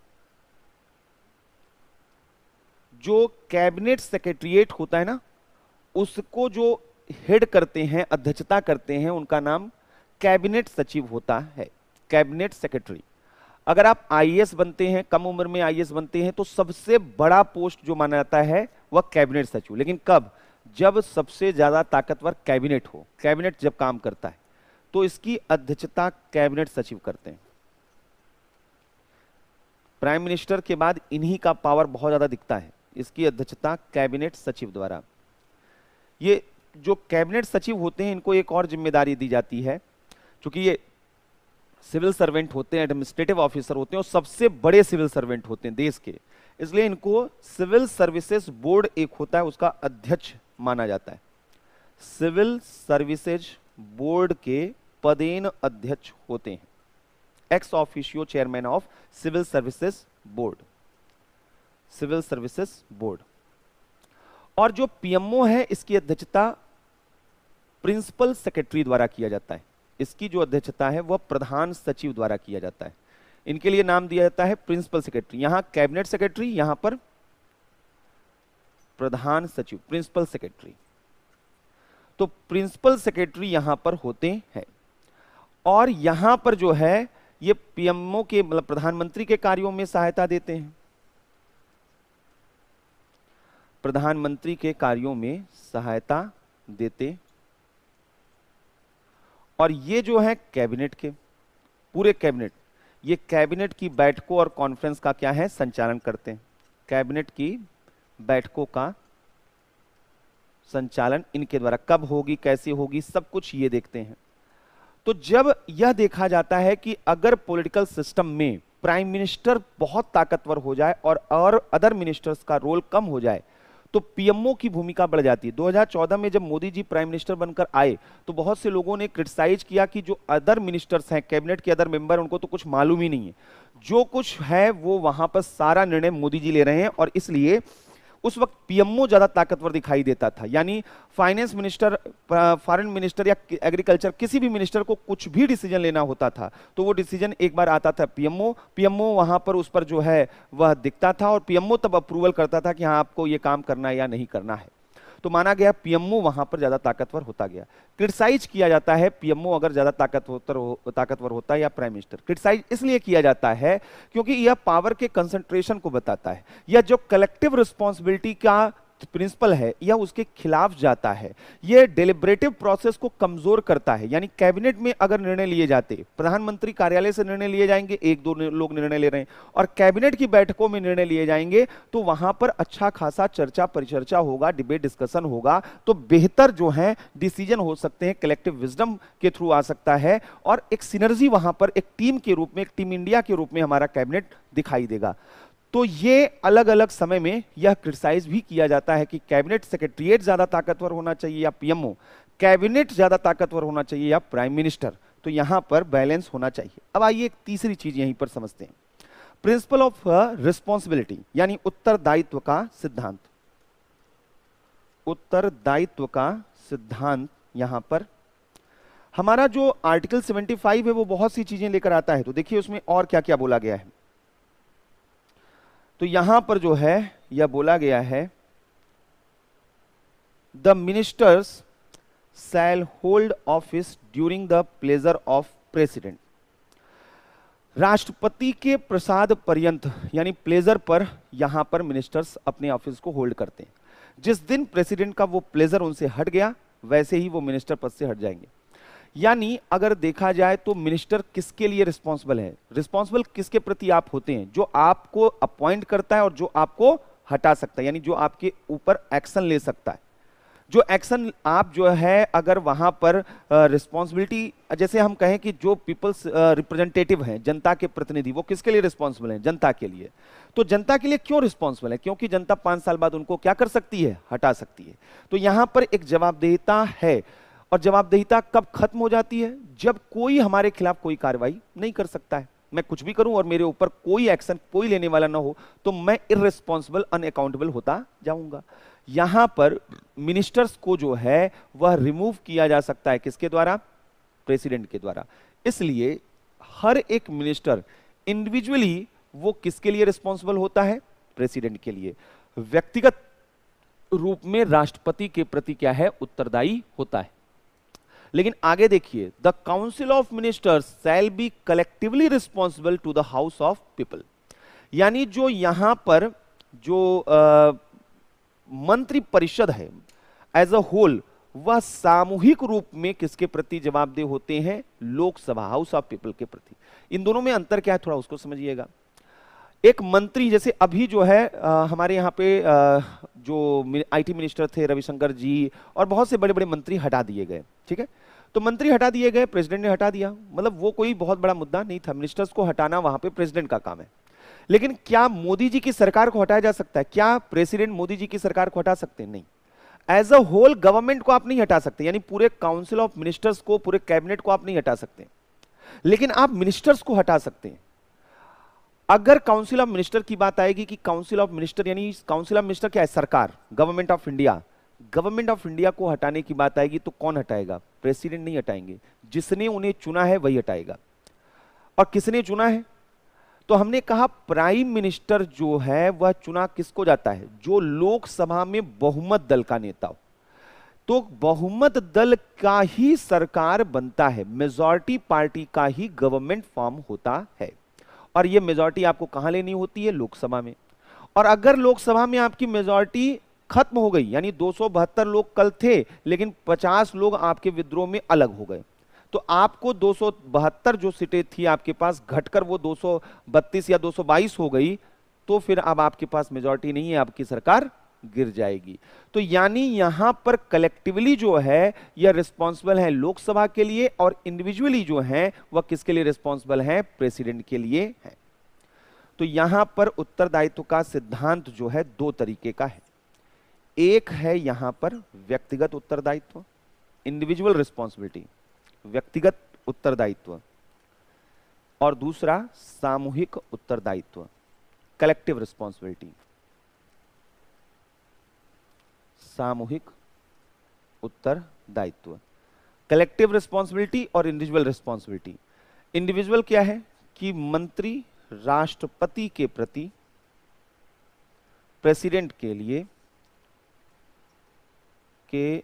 जो कैबिनेट सेक्रेटरीट होता है ना, उसको जो हेड करते हैं, अध्यक्षता करते हैं, उनका नाम कैबिनेट सचिव होता है, कैबिनेट सेक्रेटरी। अगर आप आईएएस बनते हैं, कम उम्र में आईएएस बनते हैं, तो सबसे बड़ा पोस्ट जो माना जाता है वह कैबिनेट सचिव। लेकिन कब? जब सबसे ज्यादा ताकतवर कैबिनेट हो, कैबिनेट जब काम करता है तो इसकी अध्यक्षता कैबिनेट सचिव करते हैं। प्राइम मिनिस्टर के बाद इन्हीं का पावर बहुत ज्यादा दिखता है, इसकी अध्यक्षता कैबिनेट सचिव द्वारा। ये जो कैबिनेट सचिव होते हैं, इनको एक और जिम्मेदारी दी जाती है, क्योंकि ये सिविल सर्वेंट होते हैं, एडमिनिस्ट्रेटिव ऑफिसर होते हैं, और सबसे बड़े सिविल सर्वेंट होते हैं देश के, इसलिए इनको सिविल सर्विसेज बोर्ड एक होता है, उसका अध्यक्ष माना जाता है। सिविल सर्विसेज बोर्ड के पदेन अध्यक्ष होते हैं, ex officio chairman of civil services board, civil services board. और जो पीएमओ है, इसकी अध्यक्षता प्रिंसिपल सेक्रेटरी द्वारा किया जाता है। इसकी जो अध्यक्षता है वह प्रधान सचिव द्वारा किया जाता है। इनके लिए नाम दिया जाता है प्रिंसिपल सेक्रेटरी। यहां कैबिनेट सेक्रेटरी, यहां पर प्रधान सचिव, प्रिंसिपल सेक्रेटरी। तो प्रिंसिपल सेक्रेटरी यहां पर होते हैं, और यहां पर जो है ये पीएमओ के, मतलब प्रधानमंत्री के कार्यों में सहायता देते हैं, प्रधानमंत्री के कार्यों में सहायता देते। और ये जो है कैबिनेट के, पूरे कैबिनेट, ये कैबिनेट की बैठकों और कॉन्फ्रेंस का क्या है, संचालन करते हैं। कैबिनेट की बैठकों का संचालन इनके द्वारा कब होगी, कैसे होगी, सब कुछ ये देखते हैं। तो जब यह देखा जाता है कि अगर पॉलिटिकल सिस्टम में प्राइम मिनिस्टर बहुत ताकतवर हो जाए और अदर मिनिस्टर्स का रोल कम हो जाए, तो पीएमओ की भूमिका बढ़ जाती है। 2014 में जब मोदी जी प्राइम मिनिस्टर बनकर आए तो बहुत से लोगों ने क्रिटिसाइज किया कि जो अदर मिनिस्टर्स हैं, कैबिनेट के अदर मेंबर, उनको तो कुछ मालूम ही नहीं है, जो कुछ है वो वहां पर सारा निर्णय मोदी जी ले रहे हैं। और इसलिए उस वक्त पीएमओ ज्यादा ताकतवर दिखाई देता था। यानी फाइनेंस मिनिस्टर, फॉरेन मिनिस्टर या एग्रीकल्चर, किसी भी मिनिस्टर को कुछ भी डिसीजन लेना होता था तो वो डिसीजन एक बार आता था पीएमओ वहां पर उस पर जो है वह दिखता था, और पीएमओ तब अप्रूवल करता था कि हाँ आपको ये काम करना है या नहीं करना है। तो माना गया पीएमओ वहां पर ज्यादा ताकतवर होता गया। क्रिटिसाइज किया जाता है पीएमओ अगर ज्यादा ताकतवर होता है या प्राइम मिनिस्टर। क्रिटिसाइज इसलिए किया जाता है क्योंकि यह पावर के कंसंट्रेशन को बताता है, या जो कलेक्टिव रिस्पॉन्सिबिलिटी का प्रिंसिपल है या उसके खिलाफ जाता है। यह डेलिब्रेटिव प्रोसेस को कमजोर करता है। यानी कैबिनेट में अगर निर्णय लिए जाते, प्रधानमंत्री कार्यालय से निर्णय लिए जाएंगे, एक दो लोग निर्णय ले रहे हैं, और कैबिनेट की बैठकों में निर्णय लिए जाएंगे, तो वहां पर अच्छा खासा चर्चा परिचर्चा होगा, डिबेट डिस्कशन होगा, तो बेहतर जो है डिसीजन हो सकते हैं, कलेक्टिव विजडम के थ्रू आ सकता है, और एक सिनर्जी वहां पर एक टीम के रूप में, एक टीम इंडिया के रूप में हमारा कैबिनेट दिखाई देगा। तो ये अलग अलग समय में यह क्रिटिसाइज भी किया जाता है कि कैबिनेट सेक्रेटरीट ज्यादा ताकतवर होना चाहिए या पीएमओ, कैबिनेट ज्यादा ताकतवर होना चाहिए या प्राइम मिनिस्टर। तो यहां पर बैलेंस होना चाहिए। अब आइए एक तीसरी चीज यहीं पर समझते हैं, प्रिंसिपल ऑफ रिस्पॉन्सिबिलिटी, यानी उत्तरदायित्व का सिद्धांत। उत्तरदायित्व का सिद्धांत यहां पर हमारा जो आर्टिकल 75 है वो बहुत सी चीजें लेकर आता है। तो देखिए उसमें और क्या क्या बोला गया है। तो यहां पर जो है यह बोला गया है, the ministers shell hold office during the pleasure of president. राष्ट्रपति के प्रसाद पर्यंत यानी प्लेजर पर यहां पर मिनिस्टर्स अपने ऑफिस को होल्ड करते हैं। जिस दिन प्रेसिडेंट का वो प्लेजर उनसे हट गया वैसे ही वो मिनिस्टर पद से हट जाएंगे। यानी अगर देखा जाए तो मिनिस्टर किसके लिए रिस्पॉन्सिबल है? रिस्पॉन्सिबल किसके प्रति आप होते हैं? जो आपको अपॉइंट करता है और जो आपको हटा सकता है, यानी जो आपके ऊपर एक्शन ले सकता है। जो एक्शन आप जो है अगर वहां पर रिस्पॉन्सिबिलिटी, जैसे हम कहें कि जो पीपल्स रिप्रेजेंटेटिव हैं, जनता के प्रतिनिधि, वो किसके लिए रिस्पॉन्सिबल हैं? जनता के लिए। तो जनता के लिए क्यों रिस्पॉन्सिबल है? क्योंकि जनता 5 साल बाद उनको क्या कर सकती है? हटा सकती है। तो यहां पर एक जवाबदेहिता है। और जवाबदेहिता कब खत्म हो जाती है? जब कोई हमारे खिलाफ कोई कार्रवाई नहीं कर सकता है। मैं कुछ भी करूं और मेरे ऊपर कोई एक्शन कोई लेने वाला ना हो तो मैं इररिस्पॉन्सिबल, अनअकाउंटेबल होता जाऊंगा। यहां पर मिनिस्टर्स को जो है वह रिमूव किया जा सकता है किसके द्वारा? प्रेसिडेंट के द्वारा। इसलिए हर एक मिनिस्टर इंडिविजुअली वो किसके लिए रिस्पॉन्सिबल होता है? प्रेसिडेंट के लिए। व्यक्तिगत रूप में राष्ट्रपति के प्रति क्या है? उत्तरदायी होता है। लेकिन आगे देखिए, the council of ministers shall be collectively responsible to the house of people. यानी जो यहां पर जो मंत्री परिषद है एज अ होल, वह सामूहिक रूप में किसके प्रति जवाबदेह होते हैं? लोकसभा, हाउस ऑफ पीपल के प्रति। इन दोनों में अंतर क्या है थोड़ा उसको समझिएगा। एक मंत्री, जैसे अभी जो है हमारे यहाँ पे जो आईटी मिनिस्टर थे रविशंकर जी और बहुत से बड़े बड़े मंत्री हटा दिए गए, ठीक है। तो मंत्री हटा दिए गए, प्रेसिडेंट ने हटा दिया, मतलब वो कोई बहुत बड़ा मुद्दा नहीं था। मिनिस्टर्स को हटाना वहां पे प्रेसिडेंट का काम है। लेकिन क्या मोदी जी की सरकार को हटाया जा सकता है? क्या प्रेसिडेंट मोदी जी की सरकार को हटा सकते हैं? नहीं। एज अ होल गवर्नमेंट को आप नहीं हटा सकते, यानी पूरे काउंसिल ऑफ मिनिस्टर्स को, पूरे कैबिनेट को आप नहीं हटा सकते, लेकिन आप मिनिस्टर्स को हटा सकते हैं। अगर काउंसिल ऑफ मिनिस्टर की बात आएगी कि काउंसिल ऑफ मिनिस्टर यानी काउंसिल ऑफ मिनिस्टर क्या है? सरकार, government of India. Government of India को हटाने की बात आएगी तो कौन हटाएगा? प्रेसिडेंट नहीं हटाएंगे, जिसने उन्हें चुना है वही हटाएगा। और किसने चुना है? तो हमने कहा प्राइम मिनिस्टर जो है वह चुना किसको जाता है? जो लोकसभा में बहुमत दल का नेता हो। तो बहुमत दल का ही सरकार बनता है, मेजॉरिटी पार्टी का ही गवर्नमेंट फॉर्म होता है। और यह मेजॉरिटी आपको कहां लेनी होती है? लोकसभा में। और अगर लोकसभा में आपकी मेजॉरिटी खत्म हो गई, यानी 272 लोग कल थे लेकिन 50 लोग आपके विद्रोह में अलग हो गए, तो आपको 272 जो सीटें थी आपके पास घटकर वो 232 या 222 हो गई, तो फिर अब आपके पास मेजॉरिटी नहीं है, आपकी सरकार गिर जाएगी। तो यानी यहां पर कलेक्टिवली जो है यह रिस्पॉन्सिबल है लोकसभा के लिए और इंडिविजुअली जो है वह किसके लिए रिस्पॉन्सिबल है? प्रेसिडेंट के लिए है। तो यहां पर उत्तरदायित्व का सिद्धांत जो है दो तरीके का है। एक है यहां पर व्यक्तिगत उत्तरदायित्व, इंडिविजुअल रिस्पॉन्सिबिलिटी, व्यक्तिगत उत्तरदायित्व, और दूसरा सामूहिक उत्तरदायित्व, कलेक्टिव रिस्पॉन्सिबिलिटी, सामूहिक उत्तरदायित्व, कलेक्टिव रिस्पॉन्सिबिलिटी और इंडिविजुअल रिस्पॉन्सिबिलिटी। इंडिविजुअल क्या है कि मंत्री राष्ट्रपति के प्रति, प्रेसिडेंट के लिए के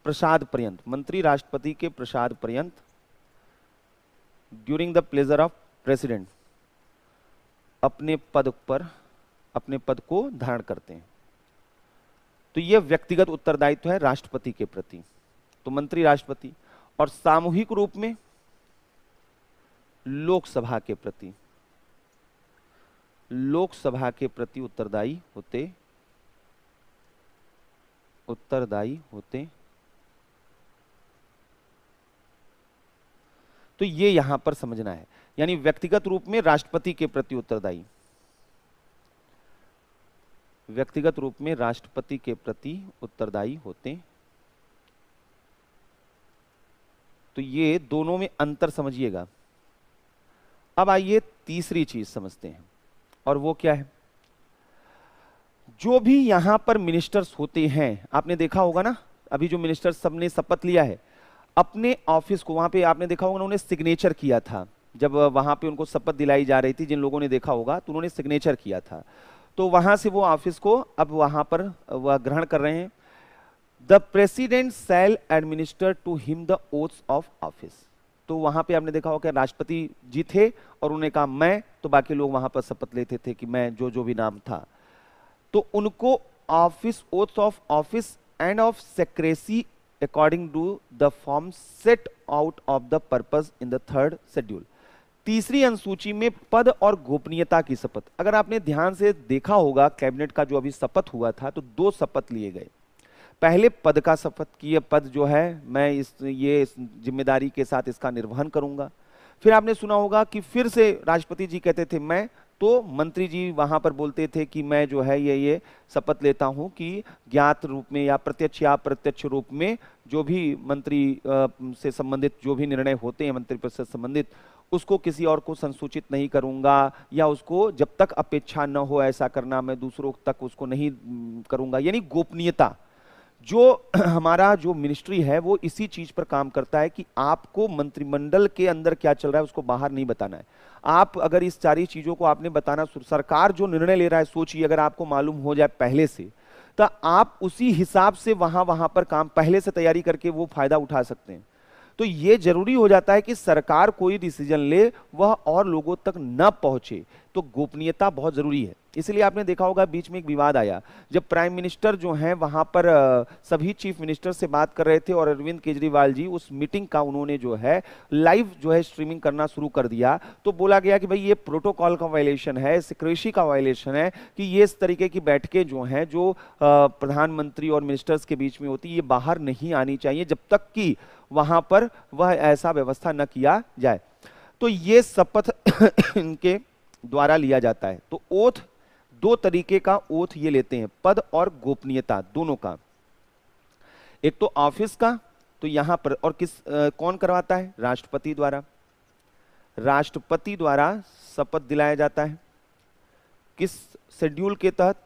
प्रसाद पर्यंत, मंत्री राष्ट्रपति के प्रसाद पर्यंत during the pleasure of president अपने पद को धारण करते हैं। तो यह व्यक्तिगत उत्तरदायित्व है राष्ट्रपति के प्रति, तो मंत्री राष्ट्रपति। और सामूहिक रूप में लोकसभा के प्रति, लोकसभा के प्रति उत्तरदायी होते। तो ये यहां पर समझना है, यानी व्यक्तिगत रूप में राष्ट्रपति के प्रति उत्तरदायी, व्यक्तिगत रूप में राष्ट्रपति के प्रति उत्तरदायी होते। तो ये दोनों में अंतर समझिएगा। अब आइए तीसरी चीज समझते हैं, और वो क्या है? जो भी यहाँ पर मिनिस्टर्स होते हैं, आपने देखा होगा ना, अभी जो मिनिस्टर्स सबने शपथ लिया है अपने ऑफिस को, वहां पे आपने देखा होगा उन्होंने सिग्नेचर किया था। जब वहां पे उनको शपथ दिलाई जा रही थी, जिन लोगों ने देखा होगा, तो उन्होंने सिग्नेचर किया था। तो वहां से वो ऑफिस को अब वहां पर वह ग्रहण कर रहे हैं। The president shall administer to him the oaths of office. तो वहां पे आपने देखा होगा राष्ट्रपति जी थे और उन्होंने कहा मैं, तो बाकी लोग वहां पर शपथ लेते थे कि मैं, जो जो भी नाम था। तो उनको office, oath of office and of secrecy according to the form set out of the purpose in the third schedule. तीसरी अनुसूची में पद और गोपनीयता की शपथ। अगर आपने ध्यान से देखा होगा कैबिनेट का जो अभी शपथ हुआ था, तो दो शपथ लिए गए। पहले पद का शपथ कि यह पद जो है मैं इस जिम्मेदारी के साथ इसका निर्वहन करूंगा। फिर आपने सुना होगा कि फिर से राष्ट्रपति जी कहते थे मैं, तो मंत्री जी वहां पर बोलते थे कि मैं जो है ये शपथ लेता हूं कि ज्ञात रूप में या प्रत्यक्ष या अप्रत्यक्ष रूप में जो भी मंत्री से संबंधित जो भी निर्णय होते हैं मंत्रिपरिषद से संबंधित, उसको किसी और को संसूचित नहीं करूंगा, या उसको जब तक अपेक्षा न हो ऐसा करना मैं दूसरों तक उसको नहीं करूंगा। यानी गोपनीयता, जो हमारा जो मिनिस्ट्री है वो इसी चीज पर काम करता है कि आपको मंत्रिमंडल के अंदर क्या चल रहा है उसको बाहर नहीं बताना है। आप अगर इस सारी चीजों को आपने बताना, सरकार जो निर्णय ले रहा है, सोचिए अगर आपको मालूम हो जाए पहले से, तो आप उसी हिसाब से वहां पर काम पहले से तैयारी करके वो फायदा उठा सकते हैं। तो ये जरूरी हो जाता है कि सरकार कोई डिसीजन ले वह और लोगों तक न पहुंचे, तो गोपनीयता बहुत जरूरी है। इसलिए आपने देखा होगा बीच में एक विवाद आया जब प्राइम मिनिस्टर जो हैं वहां पर सभी चीफ मिनिस्टर से बात कर रहे थे और अरविंद केजरीवाल जी उस मीटिंग का उन्होंने जो है लाइव जो है स्ट्रीमिंग करना शुरू कर दिया। तो बोला गया कि भाई ये प्रोटोकॉल का वायलेशन है, सिक्रेसी का वायलेशन है कि ये इस तरीके की बैठकें जो हैं जो प्रधानमंत्री और मिनिस्टर्स के बीच में होती है ये बाहर नहीं आनी चाहिए जब तक कि वहां पर वह ऐसा व्यवस्था न किया जाए। तो ये शपथ इनके द्वारा लिया जाता है। तो ओथ, दो तरीके का ओथ ये लेते हैं, पद और गोपनीयता दोनों का। एक तो ऑफिस का, तो यहां पर और कौन करवाता है? राष्ट्रपति द्वारा। राष्ट्रपति द्वारा शपथ दिलाया जाता है। किस शेड्यूल के तहत?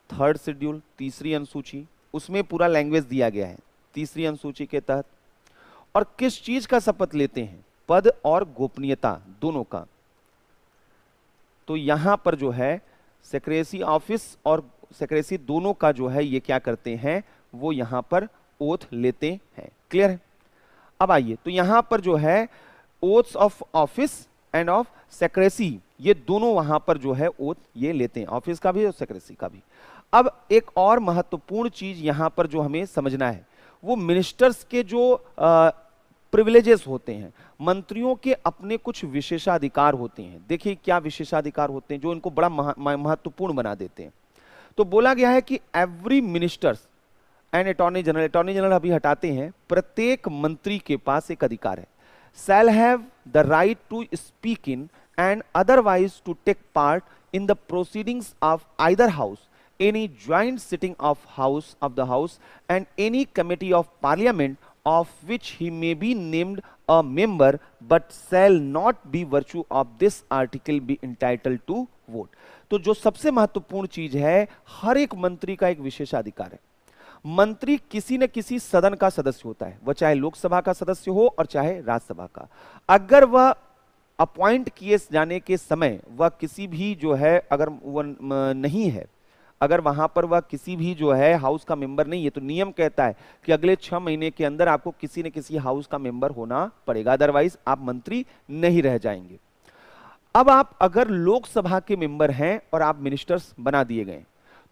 थर्ड शेड्यूल, तीसरी अनुसूची, उसमें पूरा लैंग्वेज दिया गया है, तीसरी अनुसूची के तहत। और किस चीज का शपथ लेते हैं? पद और गोपनीयता दोनों का। तो यहां पर जो है सेक्रेसी ऑफिस और सेक्रेसी दोनों का जो है ये क्या करते हैं, वो यहां पर ओथ लेते हैं। क्लियर है? अब आइए, तो यहां पर जो है oaths of office and of secrecy, ये दोनों वहां पर जो है ओथ ये लेते हैं, ऑफिस का भी और सेक्रेसी का भी। अब एक और महत्वपूर्ण चीज यहां पर जो हमें समझना है, वो मिनिस्टर्स के जो प्रिविलेजेस होते हैं, मंत्रियों के अपने कुछ विशेषाधिकार होते हैं। देखिए क्या विशेषाधिकार होते हैं जो इनको बड़ा महत्वपूर्ण बना देते हैं। तो बोला गया है कि every ministers and attorney general, attorney general अभी हटाते हैं, प्रत्येक मंत्री के पास एक अधिकार है, shall have the right to speak in and otherwise to take part in the proceedings of either house, any joint sitting of the house and any committee of parliament of which he may be named a member, but shall not by virtue of this article be entitled to vote। तो जो सबसे महत्वपूर्ण चीज है, हर एक मंत्री का एक विशेषाधिकार है। मंत्री किसी न किसी सदन का सदस्य होता है, वह चाहे लोकसभा का सदस्य हो और चाहे राज्यसभा का। अगर वह अपॉइंट किए जाने के समय वह किसी भी जो है अगर वह नहीं है, अगर वहां पर वह किसी भी जो है हाउस का मेंबर नहीं है, तो नियम कहता है कि अगले 6 महीने के अंदर आपको किसी न किसी हाउस का मेंबर होना पड़ेगा, अदरवाइज आप मंत्री नहीं रह जाएंगे। अब आप अगर लोकसभा के मेंबर हैं और आप मिनिस्टर्स बना दिए गए,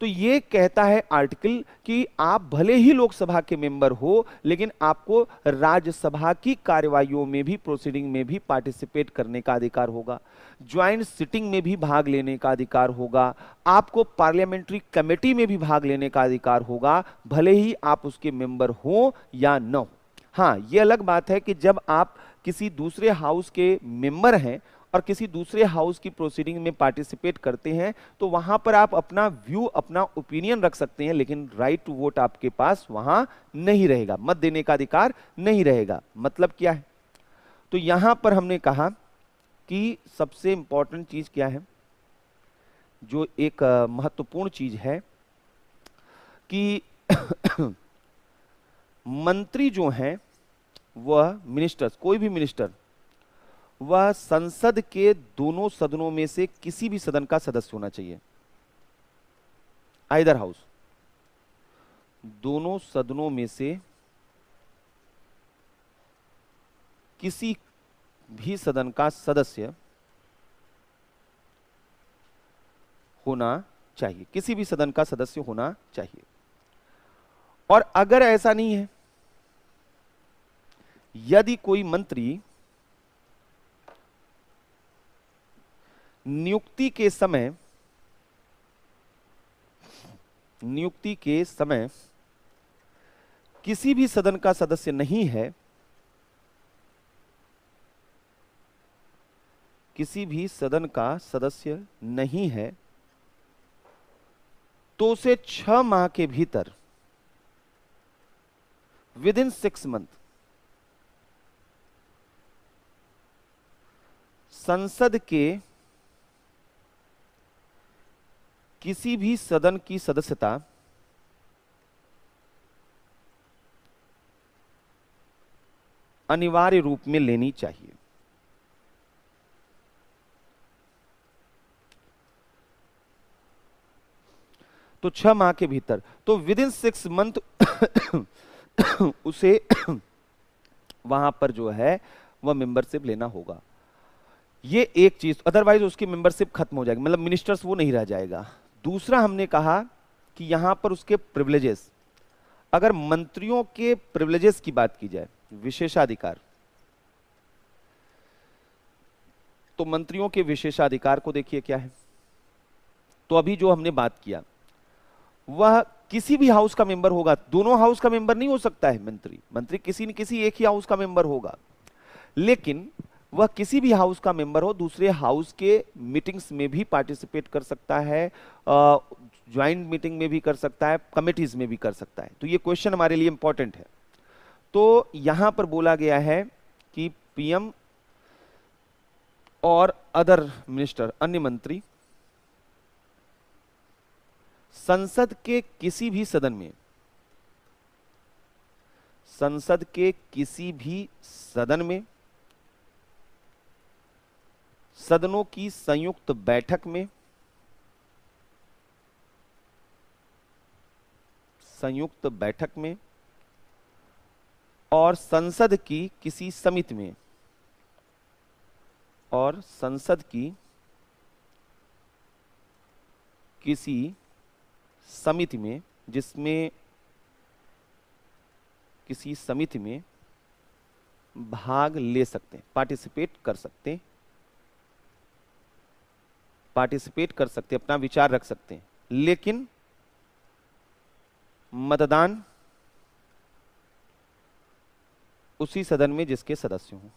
तो ये कहता है आर्टिकल कि आप भले ही लोकसभा के मेंबर हो, लेकिन आपको राज्यसभा की कार्यवाहियों में भी, प्रोसीडिंग में भी पार्टिसिपेट करने का अधिकार होगा, ज्वाइंट सिटिंग में भी भाग लेने का अधिकार होगा, आपको पार्लियामेंट्री कमेटी में भी भाग लेने का अधिकार होगा, भले ही आप उसके मेंबर हो या न हो। हाँ, ये अलग बात है कि जब आप किसी दूसरे हाउस के मेंबर हैं और किसी दूसरे हाउस की प्रोसीडिंग में पार्टिसिपेट करते हैं, तो वहां पर आप अपना व्यू, अपना ओपिनियन रख सकते हैं, लेकिन राइट टू वोट आपके पास वहां नहीं रहेगा, मत देने का अधिकार नहीं रहेगा। मतलब क्या है? तो यहां पर हमने कहा कि सबसे इंपॉर्टेंट चीज क्या है, जो एक महत्वपूर्ण चीज है, कि मंत्री जो हैं वह मिनिस्टर्स, कोई भी मिनिस्टर वह संसद के दोनों सदनों में से किसी भी सदन का सदस्य होना चाहिए, आइदर हाउस, दोनों सदनों में से किसी भी सदन का सदस्य होना चाहिए, किसी भी सदन का सदस्य होना चाहिए। और अगर ऐसा नहीं है, यदि कोई मंत्री नियुक्ति के समय किसी भी सदन का सदस्य नहीं है, किसी भी सदन का सदस्य नहीं है, तो उसे 6 माह के भीतर, विद इन 6 मंथ, संसद के किसी भी सदन की सदस्यता अनिवार्य रूप में लेनी चाहिए। तो 6 माह के भीतर, तो विद इन 6 मंथ उसे वहां पर जो है वह मेंबरशिप लेना होगा। ये एक चीज, अदरवाइज उसकी मेंबरशिप खत्म हो जाएगी, मतलब मिनिस्टर्स वो नहीं रह जाएगा। दूसरा हमने कहा कि यहां पर उसके प्रिविलेजेस, अगर मंत्रियों के प्रिविलेजेस की बात की जाए, विशेषाधिकार, तो मंत्रियों के विशेषाधिकार को देखिए क्या है। तो अभी जो हमने बात किया वह किसी भी हाउस का मेंबर होगा, दोनों हाउस का मेंबर नहीं हो सकता है मंत्री किसी न किसी एक ही हाउस का मेंबर होगा, लेकिन वह किसी भी हाउस का मेंबर हो, दूसरे हाउस के मीटिंग्स में भी पार्टिसिपेट कर सकता है, ज्वाइंट मीटिंग में भी कर सकता है, कमिटीज में भी कर सकता है। तो ये क्वेश्चन हमारे लिए इंपॉर्टेंट है। तो यहां पर बोला गया है कि पीएम और अदर मिनिस्टर, अन्य मंत्री, संसद के किसी भी सदन में, संसद के किसी भी सदन में, सदनों की संयुक्त बैठक में, संयुक्त बैठक में और संसद की किसी समिति में, और संसद की किसी समिति में, जिसमें किसी समिति में भाग ले सकते हैं, पार्टिसिपेट कर सकते हैं, अपना विचार रख सकते हैं, लेकिन मतदान उसी सदन में जिसके सदस्य हों।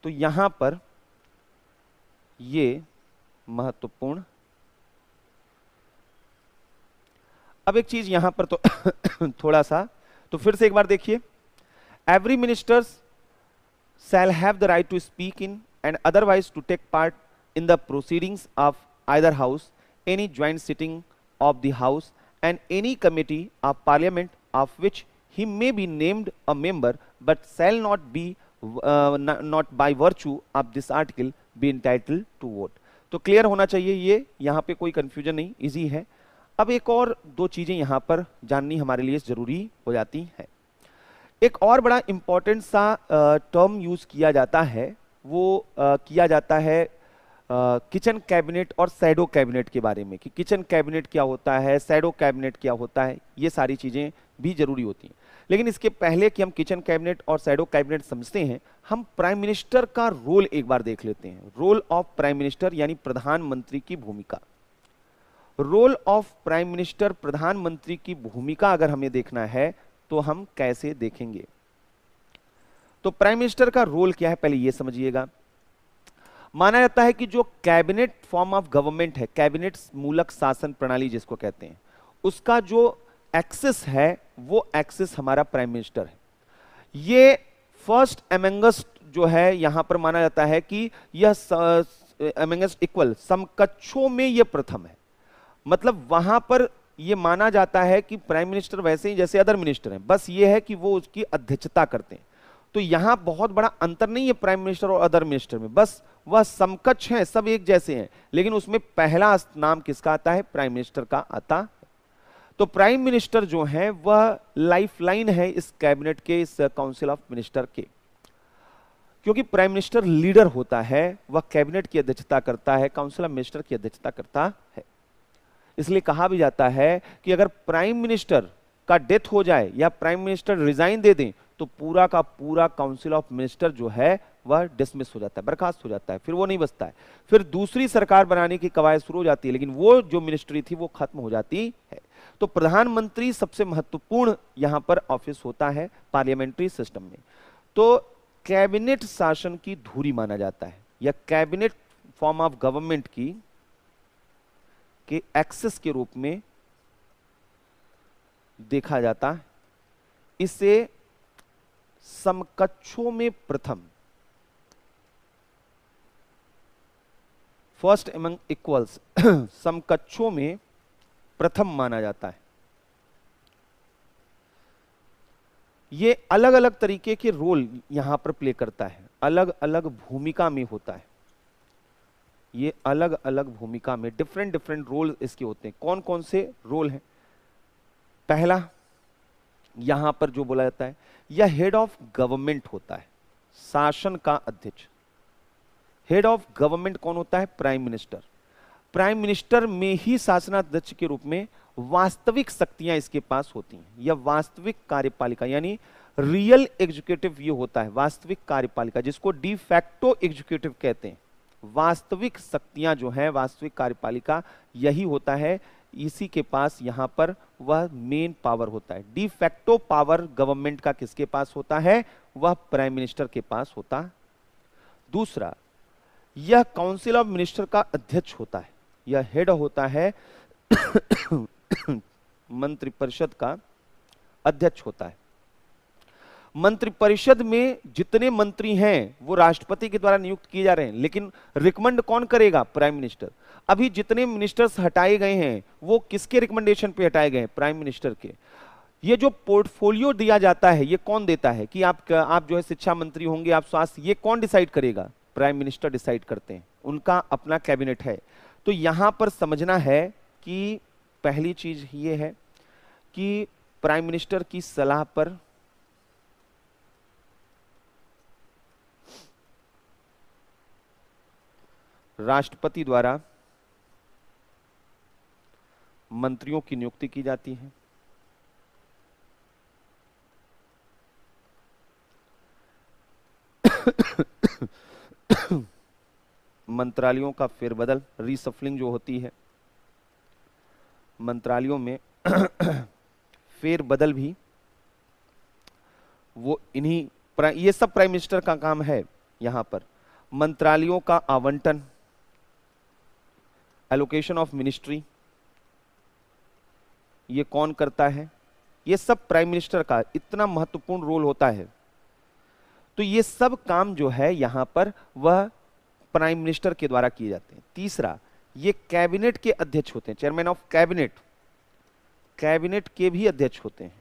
तो यहां पर ये महत्वपूर्ण। अब एक चीज यहां पर तो थोड़ा सा, तो फिर से एक बार देखिए, every ministers shall have the right to speak in and otherwise to take part in the proceedings of either house, any joint sitting of the house and any committee of parliament of which he may be named a member, but shall not be not by virtue of this article be entitled to vote। तो clear होना चाहिए, ये यहाँ पे कोई confusion नहीं, easy है। अब एक और दो चीजें यहाँ पर जाननी हमारे लिए जरूरी हो जाती है। एक और बड़ा इंपॉर्टेंट सा टर्म यूज किया जाता है, वो किया जाता है किचन कैबिनेट और शैडो कैबिनेट के बारे में, कि किचन कैबिनेट क्या होता है, शैडो कैबिनेट क्या होता है, ये सारी चीजें भी जरूरी होती हैं। लेकिन इसके पहले कि हम किचन कैबिनेट और शैडो कैबिनेट समझते हैं, हम प्राइम मिनिस्टर का रोल एक बार देख लेते हैं। रोल ऑफ प्राइम मिनिस्टर यानी प्रधानमंत्री की भूमिका। रोल ऑफ प्राइम मिनिस्टर, प्रधानमंत्री की भूमिका अगर हमें देखना है तो हम कैसे देखेंगे? तो प्राइम मिनिस्टर का रोल क्या है पहले ये समझिएगा। माना जाता है कि जो कैबिनेट फॉर्म ऑफ गवर्नमेंट है, कैबिनेट मूलक शासन प्रणाली जिसको कहते हैं, उसका जो एक्सेस है वो एक्सेस हमारा प्राइम मिनिस्टर है। ये फर्स्ट अमेंगस्ट जो है यहां पर माना जाता है कि यह अमेंगस्ट इक्वल, समकक्षों में यह प्रथम है। मतलब वहां पर ये माना जाता है कि प्राइम मिनिस्टर वैसे ही जैसे अदर मिनिस्टर हैं, बस ये है कि वो उसकी अध्यक्षता करते हैं। तो यहां बहुत बड़ा अंतर नहीं है प्राइम मिनिस्टर और अदर मिनिस्टर में, बस वह समकक्ष हैं, सब एक जैसे हैं, लेकिन उसमें पहला नाम किसका आता है? प्राइम मिनिस्टर का आता है। तो प्राइम मिनिस्टर जो है वह लाइफलाइन है इस कैबिनेट के, इस काउंसिल ऑफ मिनिस्टर के, क्योंकि प्राइम मिनिस्टर लीडर होता है, वह कैबिनेट की अध्यक्षता करता है, काउंसिल ऑफ मिनिस्टर की अध्यक्षता करता है। इसलिए कहा भी जाता है कि अगर प्राइम मिनिस्टर का डेथ हो जाए या प्राइम मिनिस्टर रिजाइन दे दें तो पूरा का पूरा काउंसिल ऑफ मिनिस्टर जो है वह डिसमिस हो जाता है, बर्खास्त हो जाता है, फिर वो नहीं बचता है, फिर दूसरी सरकार बनाने की कवायद शुरू हो जाती है, लेकिन वो जो मिनिस्ट्री थी वो खत्म हो जाती है। तो प्रधानमंत्री सबसे महत्वपूर्ण यहां पर ऑफिस होता है पार्लियामेंट्री सिस्टम में। तो कैबिनेट शासन की धुरी माना जाता है, या कैबिनेट फॉर्म ऑफ गवर्नमेंट की के एक्सेस के रूप में देखा जाता है। इसे समकक्षों में प्रथम, फर्स्ट एमंग इक्वल्स, समकक्षों में प्रथम माना जाता है। ये अलग अलग तरीके के रोल यहां पर प्ले करता है, अलग अलग भूमिका में होता है, ये अलग अलग भूमिका में डिफरेंट डिफरेंट रोल इसके होते हैं। कौन कौन से रोल हैं? पहला यहां पर जो बोला जाता है, यह हेड ऑफ गवर्नमेंट होता है, शासन का अध्यक्ष। हेड ऑफ गवर्नमेंट कौन होता है? Prime minister. प्राइम मिनिस्टर में ही शासनाध्यक्ष के रूप में वास्तविक शक्तियां इसके पास होती हैं, या वास्तविक कार्यपालिका, यानी रियल एग्जीक्यूटिव ये होता है, वास्तविक कार्यपालिका, जिसको डी फैक्टो एग्जीक्यूटिव कहते हैं। वास्तविक शक्तियां जो है, वास्तविक कार्यपालिका, यही होता है, इसी के पास यहां पर वह मेन पावर होता है। डी फैक्टो पावर गवर्नमेंट का किसके पास होता है? वह प्राइम मिनिस्टर के पास होता है। दूसरा, यह काउंसिल ऑफ मिनिस्टर का अध्यक्ष होता है, यह हेड होता है मंत्रिपरिषद का अध्यक्ष होता है। मंत्रिपरिषद में जितने मंत्री हैं वो राष्ट्रपति के द्वारा नियुक्त किए जा रहे हैं, लेकिन रिकमेंड कौन करेगा? Prime minister. अभी जितने मिनिस्टर्स हटाए गए हैं वो किसके रिकमेंडेशन पे हटाए गए हैं? प्राइम मिनिस्टर के। ये जो पोर्टफोलियो दिया जाता है ये कौन देता है कि आप जो है शिक्षा मंत्री होंगे, आप स्वास्थ्य, ये कौन डिसाइड करेगा? प्राइम मिनिस्टर डिसाइड करते हैं, उनका अपना कैबिनेट है। तो यहां पर समझना है कि पहली चीज ये है कि प्राइम मिनिस्टर की सलाह पर राष्ट्रपति द्वारा मंत्रियों की नियुक्ति की जाती है। मंत्रालयों का फेरबदल, रीसफलिंग जो होती है, मंत्रालयों में फेरबदल भी वो ये सब प्राइम मिनिस्टर का काम है। यहां पर मंत्रालयों का आवंटन, एलोकेशन ऑफ मिनिस्ट्री, ये कौन करता है? ये सब प्राइम मिनिस्टर का इतना महत्वपूर्ण रोल होता है। तो ये सब काम जो है यहां पर वह प्राइम मिनिस्टर के द्वारा किए जाते हैं। तीसरा, ये कैबिनेट के अध्यक्ष होते हैं, चेयरमैन ऑफ कैबिनेट, कैबिनेट के भी अध्यक्ष होते हैं।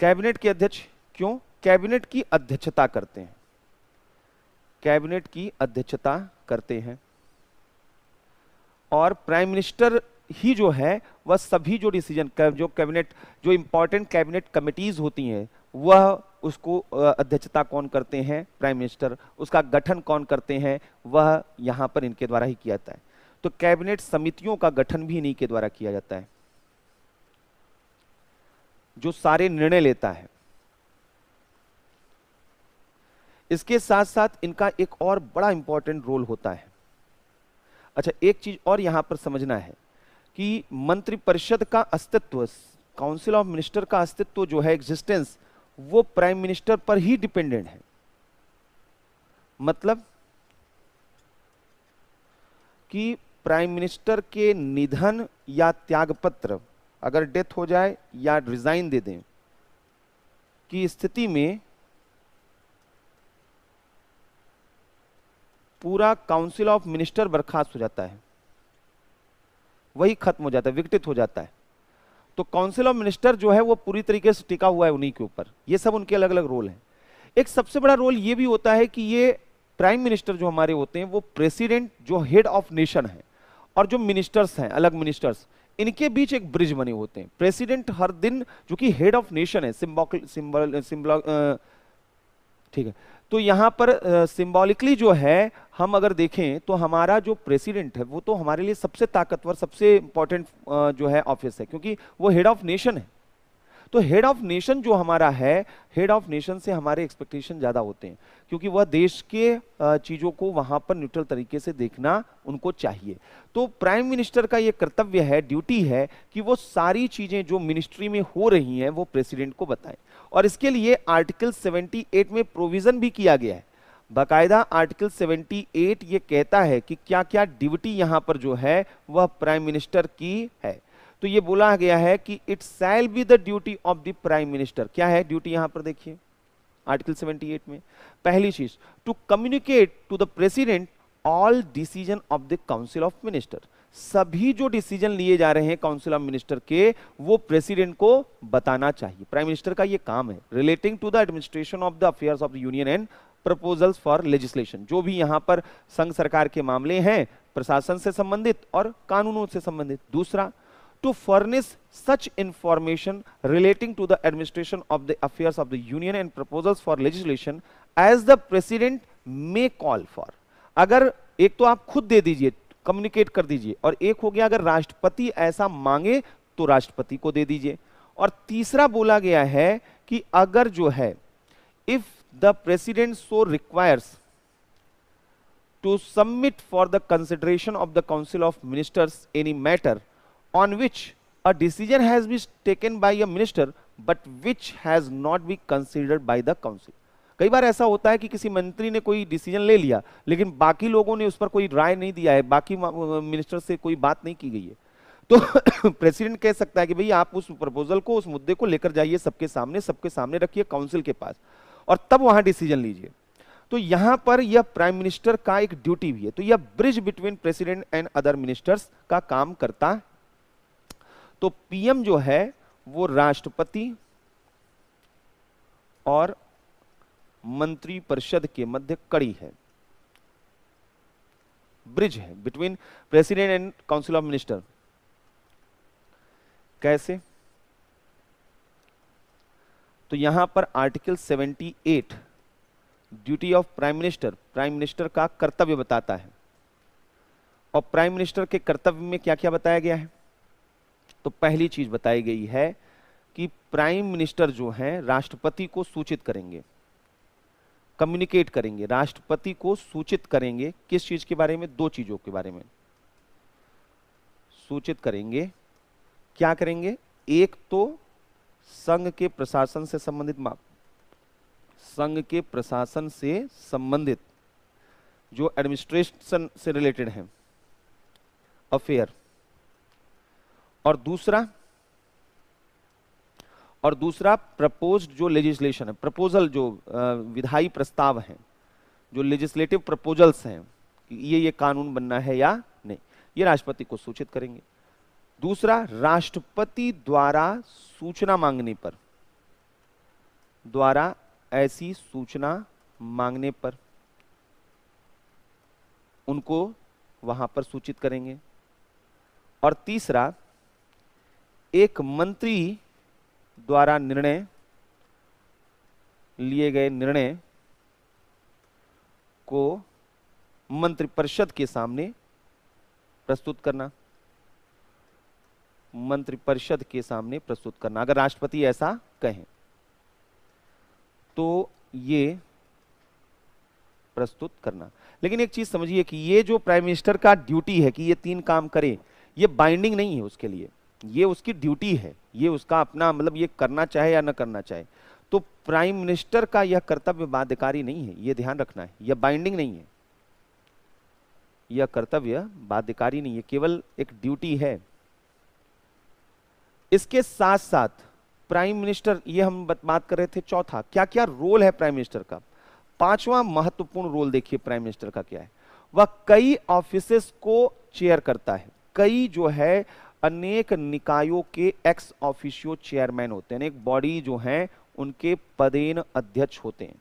कैबिनेट के अध्यक्ष क्यों? कैबिनेट की अध्यक्षता करते हैं, कैबिनेट की अध्यक्षता करते हैं। और प्राइम मिनिस्टर ही जो है वह सभी जो डिसीजन, जो कैबिनेट, जो इंपॉर्टेंट कैबिनेट कमिटीज होती हैं वह उसको अध्यक्षता कौन करते हैं? Prime minister. उसका गठन कौन करते हैं? वह यहां पर इनके द्वारा ही किया जाता है। तो कैबिनेट समितियों का गठन भी इन्हीं के द्वारा किया जाता है, जो सारे निर्णय लेता है। इसके साथ साथ इनका एक और बड़ा इंपॉर्टेंट रोल होता है। अच्छा, एक चीज और यहां पर समझना है कि मंत्रिपरिषद का अस्तित्व, काउंसिल ऑफ मिनिस्टर का अस्तित्व जो है, एग्जिस्टेंस, वो प्राइम मिनिस्टर पर ही डिपेंडेंट है। मतलब कि प्राइम मिनिस्टर के निधन या त्यागपत्र, अगर डेथ हो जाए या रिजाइन दे दें की स्थिति में पूरा काउंसिल ऑफ मिनिस्टर बर्खास्त हो जाता है, वही खत्म हो जाता है, विघटित हो जाता है। तो काउंसिल ऑफ मिनिस्टर जो है वो पूरी तरीके से टिका हुआ है उन्हीं के ऊपर। ये सब उनके अलग अलग रोल हैं। एक सबसे बड़ा रोल ये भी होता है कि ये प्राइम मिनिस्टर जो हमारे होते हैं वो प्रेसिडेंट जो हेड ऑफ नेशन है और जो मिनिस्टर्स हैं, अलग मिनिस्टर्स, इनके बीच एक ब्रिज बने होते हैं। प्रेसिडेंट हर दिन जो कि हेड ऑफ नेशन है, ठीक है, तो यहां पर सिंबॉलिकली जो है हम अगर देखें तो हमारा जो प्रेसिडेंट है वो तो हमारे लिए सबसे ताकतवर, सबसे इंपॉर्टेंट जो है ऑफिस है, क्योंकि वो हेड ऑफ नेशन है। तो हेड ऑफ नेशन जो हमारा है, हेड ऑफ नेशन से हमारे एक्सपेक्टेशन ज्यादा होते हैं, क्योंकि वह देश के चीजों को वहां पर न्यूट्रल तरीके से देखना उनको चाहिए। तो प्राइम मिनिस्टर का ये कर्तव्य है, ड्यूटी है कि वो सारी चीजें जो मिनिस्ट्री में हो रही हैं वो प्रेसिडेंट को बताएं। और इसके लिए आर्टिकल 78 में प्रोविजन भी किया गया है। बाकायदा आर्टिकल 78 ये कहता है कि क्या क्या ड्यूटी यहां पर जो है वह प्राइम मिनिस्टर की है। तो ये बोला गया है कि it shall be the duty of the prime minister. क्या है ड्यूटी यहां पर देखिए आर्टिकल 78 में, पहली चीज, to communicate to the president all decision of the council of minister. सभी जो डिसीजन लिए जा रहे हैं काउंसिल ऑफ मिनिस्टर के वो प्रेसिडेंट को बताना चाहिए। प्राइम मिनिस्टर का ये काम है, relating to the administration of the affairs of the union and proposals for legislation. जो भी यहां पर संघ सरकार के मामले हैं प्रशासन से संबंधित और कानूनों से संबंधित। दूसरा, to furnish such information relating to the administration of the affairs of the union and proposals for legislation as the president may call for। अगर एक तो आप खुद दे दीजिए, कम्युनिकेट कर दीजिए, और एक हो गया अगर राष्ट्रपति ऐसा मांगे तो राष्ट्रपति को दे दीजिए। और तीसरा बोला गया है कि अगर जो है if the president so requires to submit for the consideration of the council of ministers any matter on which a decision has been taken by a minister but which has not been considered by the council। कई बार ऐसा होता है कि किसी मंत्री ने कोई decision ले लिया लेकिन बाकी लोगों ने उस पर कोई राय नहीं दिया है, बाकी मिनिस्टर से कोई बात नहीं की गई है। तो प्रेसिडेंट कह सकता है कि भाई आप उस प्रपोजल को, उस मुद्दे को लेकर जाइए सबके सामने रखिए काउंसिल के पास और तब वहां डिसीजन लीजिए। तो यहां पर यह प्राइम मिनिस्टर का एक ड्यूटी भी है। तो यह bridge between president and other ministers का काम करता है। तो पीएम जो है वो राष्ट्रपति और मंत्री परिषद के मध्य कड़ी है, ब्रिज है between president and council of minister. कैसे? तो यहां पर article 78 duty of prime minister का कर्तव्य बताता है। और प्राइम मिनिस्टर के कर्तव्य में क्या क्या बताया गया है? तो पहली चीज बताई गई है कि प्राइम मिनिस्टर जो हैं राष्ट्रपति को सूचित करेंगे, कम्युनिकेट करेंगे, राष्ट्रपति को सूचित करेंगे। किस चीज के बारे में? दो चीजों के बारे में सूचित करेंगे। क्या करेंगे? एक तो संघ के प्रशासन से संबंधित जो एडमिनिस्ट्रेशन से रिलेटेड है अफेयर, और दूसरा प्रपोज्ड जो लेजिस्लेशन है, प्रपोजल जो विधायी प्रस्ताव हैं, जो लेजिस्लेटिव प्रपोजल्स हैं, ये कानून बनना है या नहीं, ये राष्ट्रपति को सूचित करेंगे। दूसरा, राष्ट्रपति द्वारा सूचना मांगने पर, ऐसी सूचना मांगने पर उनको वहां पर सूचित करेंगे। और तीसरा, एक मंत्री द्वारा लिए गए निर्णय को मंत्रिपरिषद के सामने प्रस्तुत करना, अगर राष्ट्रपति ऐसा कहें तो ये प्रस्तुत करना। लेकिन एक चीज समझिए कि ये जो प्राइम मिनिस्टर का ड्यूटी है कि ये तीन काम करे, ये बाइंडिंग नहीं है उसके लिए, ये उसकी ड्यूटी है, ये उसका अपना मतलब ये करना चाहे या न करना चाहे। तो प्राइम मिनिस्टर का यह कर्तव्य बाध्यकारी नहीं है, ये ध्यान रखना है, यह बाइंडिंग नहीं है, यह कर्तव्य बाध्यकारी नहीं है, केवल एक ड्यूटी है। इसके साथ साथ प्राइम मिनिस्टर, ये हम बात कर रहे थे चौथा, क्या क्या रोल है प्राइम मिनिस्टर का। पांचवा महत्वपूर्ण रोल देखिए प्राइम मिनिस्टर का क्या है। वह कई ऑफिसेस को चेयर करता है। कई जो है अनेक निकायों के एक्स ऑफिशियो चेयरमैन होते हैं, एक बॉडी जो है उनके पदेन अध्यक्ष होते हैं।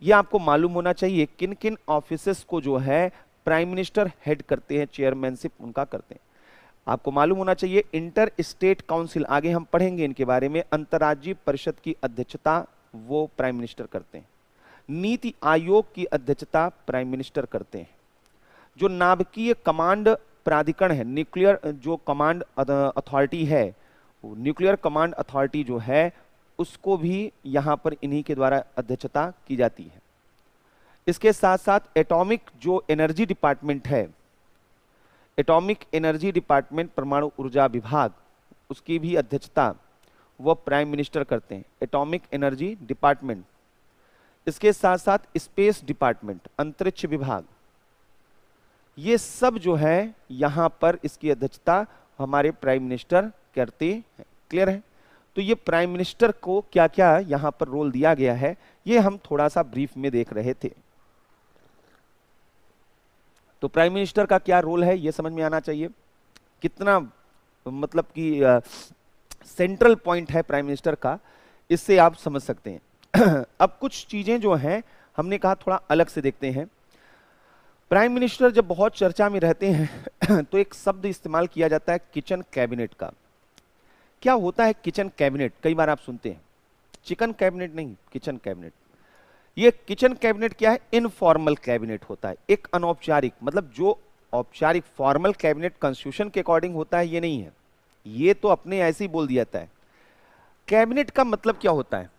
यह आपको मालूम होना चाहिए किन किन ऑफिसेस को जो है प्राइम मिनिस्टर हेड करते हैं, चेयरमैनशिप उनका करते हैं। आपको मालूम होना चाहिए इंटर स्टेट काउंसिल, आगे हम पढ़ेंगे इनके बारे में, अंतर्राज्यीय परिषद की अध्यक्षता वो प्राइम मिनिस्टर करते हैं। नीति आयोग की अध्यक्षता प्राइम मिनिस्टर करते हैं। जो नाभिकीय कमांड प्राधिकरण है, न्यूक्लियर जो कमांड अथॉरिटी है, न्यूक्लियर कमांड अथॉरिटी जो है उसको भी यहां पर इन्हीं के द्वारा अध्यक्षता की जाती है। इसके साथ साथ एटॉमिक जो एनर्जी डिपार्टमेंट है, एटॉमिक एनर्जी डिपार्टमेंट परमाणु ऊर्जा विभाग, उसकी भी अध्यक्षता वह प्राइम मिनिस्टर करते हैं, एटॉमिक एनर्जी डिपार्टमेंट। इसके साथ साथ स्पेस डिपार्टमेंट, अंतरिक्ष विभाग, ये सब जो है यहां पर इसकी अध्यक्षता हमारे प्राइम मिनिस्टर करते हैं। क्लियर है? तो ये प्राइम मिनिस्टर को क्या क्या यहां पर रोल दिया गया है, ये हम थोड़ा सा ब्रीफ में देख रहे थे। तो प्राइम मिनिस्टर का क्या रोल है ये समझ में आना चाहिए, कितना मतलब कि सेंट्रल पॉइंट है प्राइम मिनिस्टर का, इससे आप समझ सकते हैं। अब कुछ चीजें जो हैं हमने कहा थोड़ा अलग से देखते हैं। प्राइम मिनिस्टर जब बहुत चर्चा में रहते हैं तो एक शब्द इस्तेमाल किया जाता है किचन कैबिनेट का। क्या होता है किचन कैबिनेट? कई बार आप सुनते हैं, चिकन कैबिनेट नहीं, किचन कैबिनेट। ये किचन कैबिनेट क्या है? इनफॉर्मल कैबिनेट होता है, एक अनौपचारिक, मतलब जो औपचारिक फॉर्मल कैबिनेट कॉन्स्टिट्यूशन के अकॉर्डिंग होता है ये नहीं है, ये तो अपने ऐसे ही बोल दिया जाता है। कैबिनेट का मतलब क्या होता है?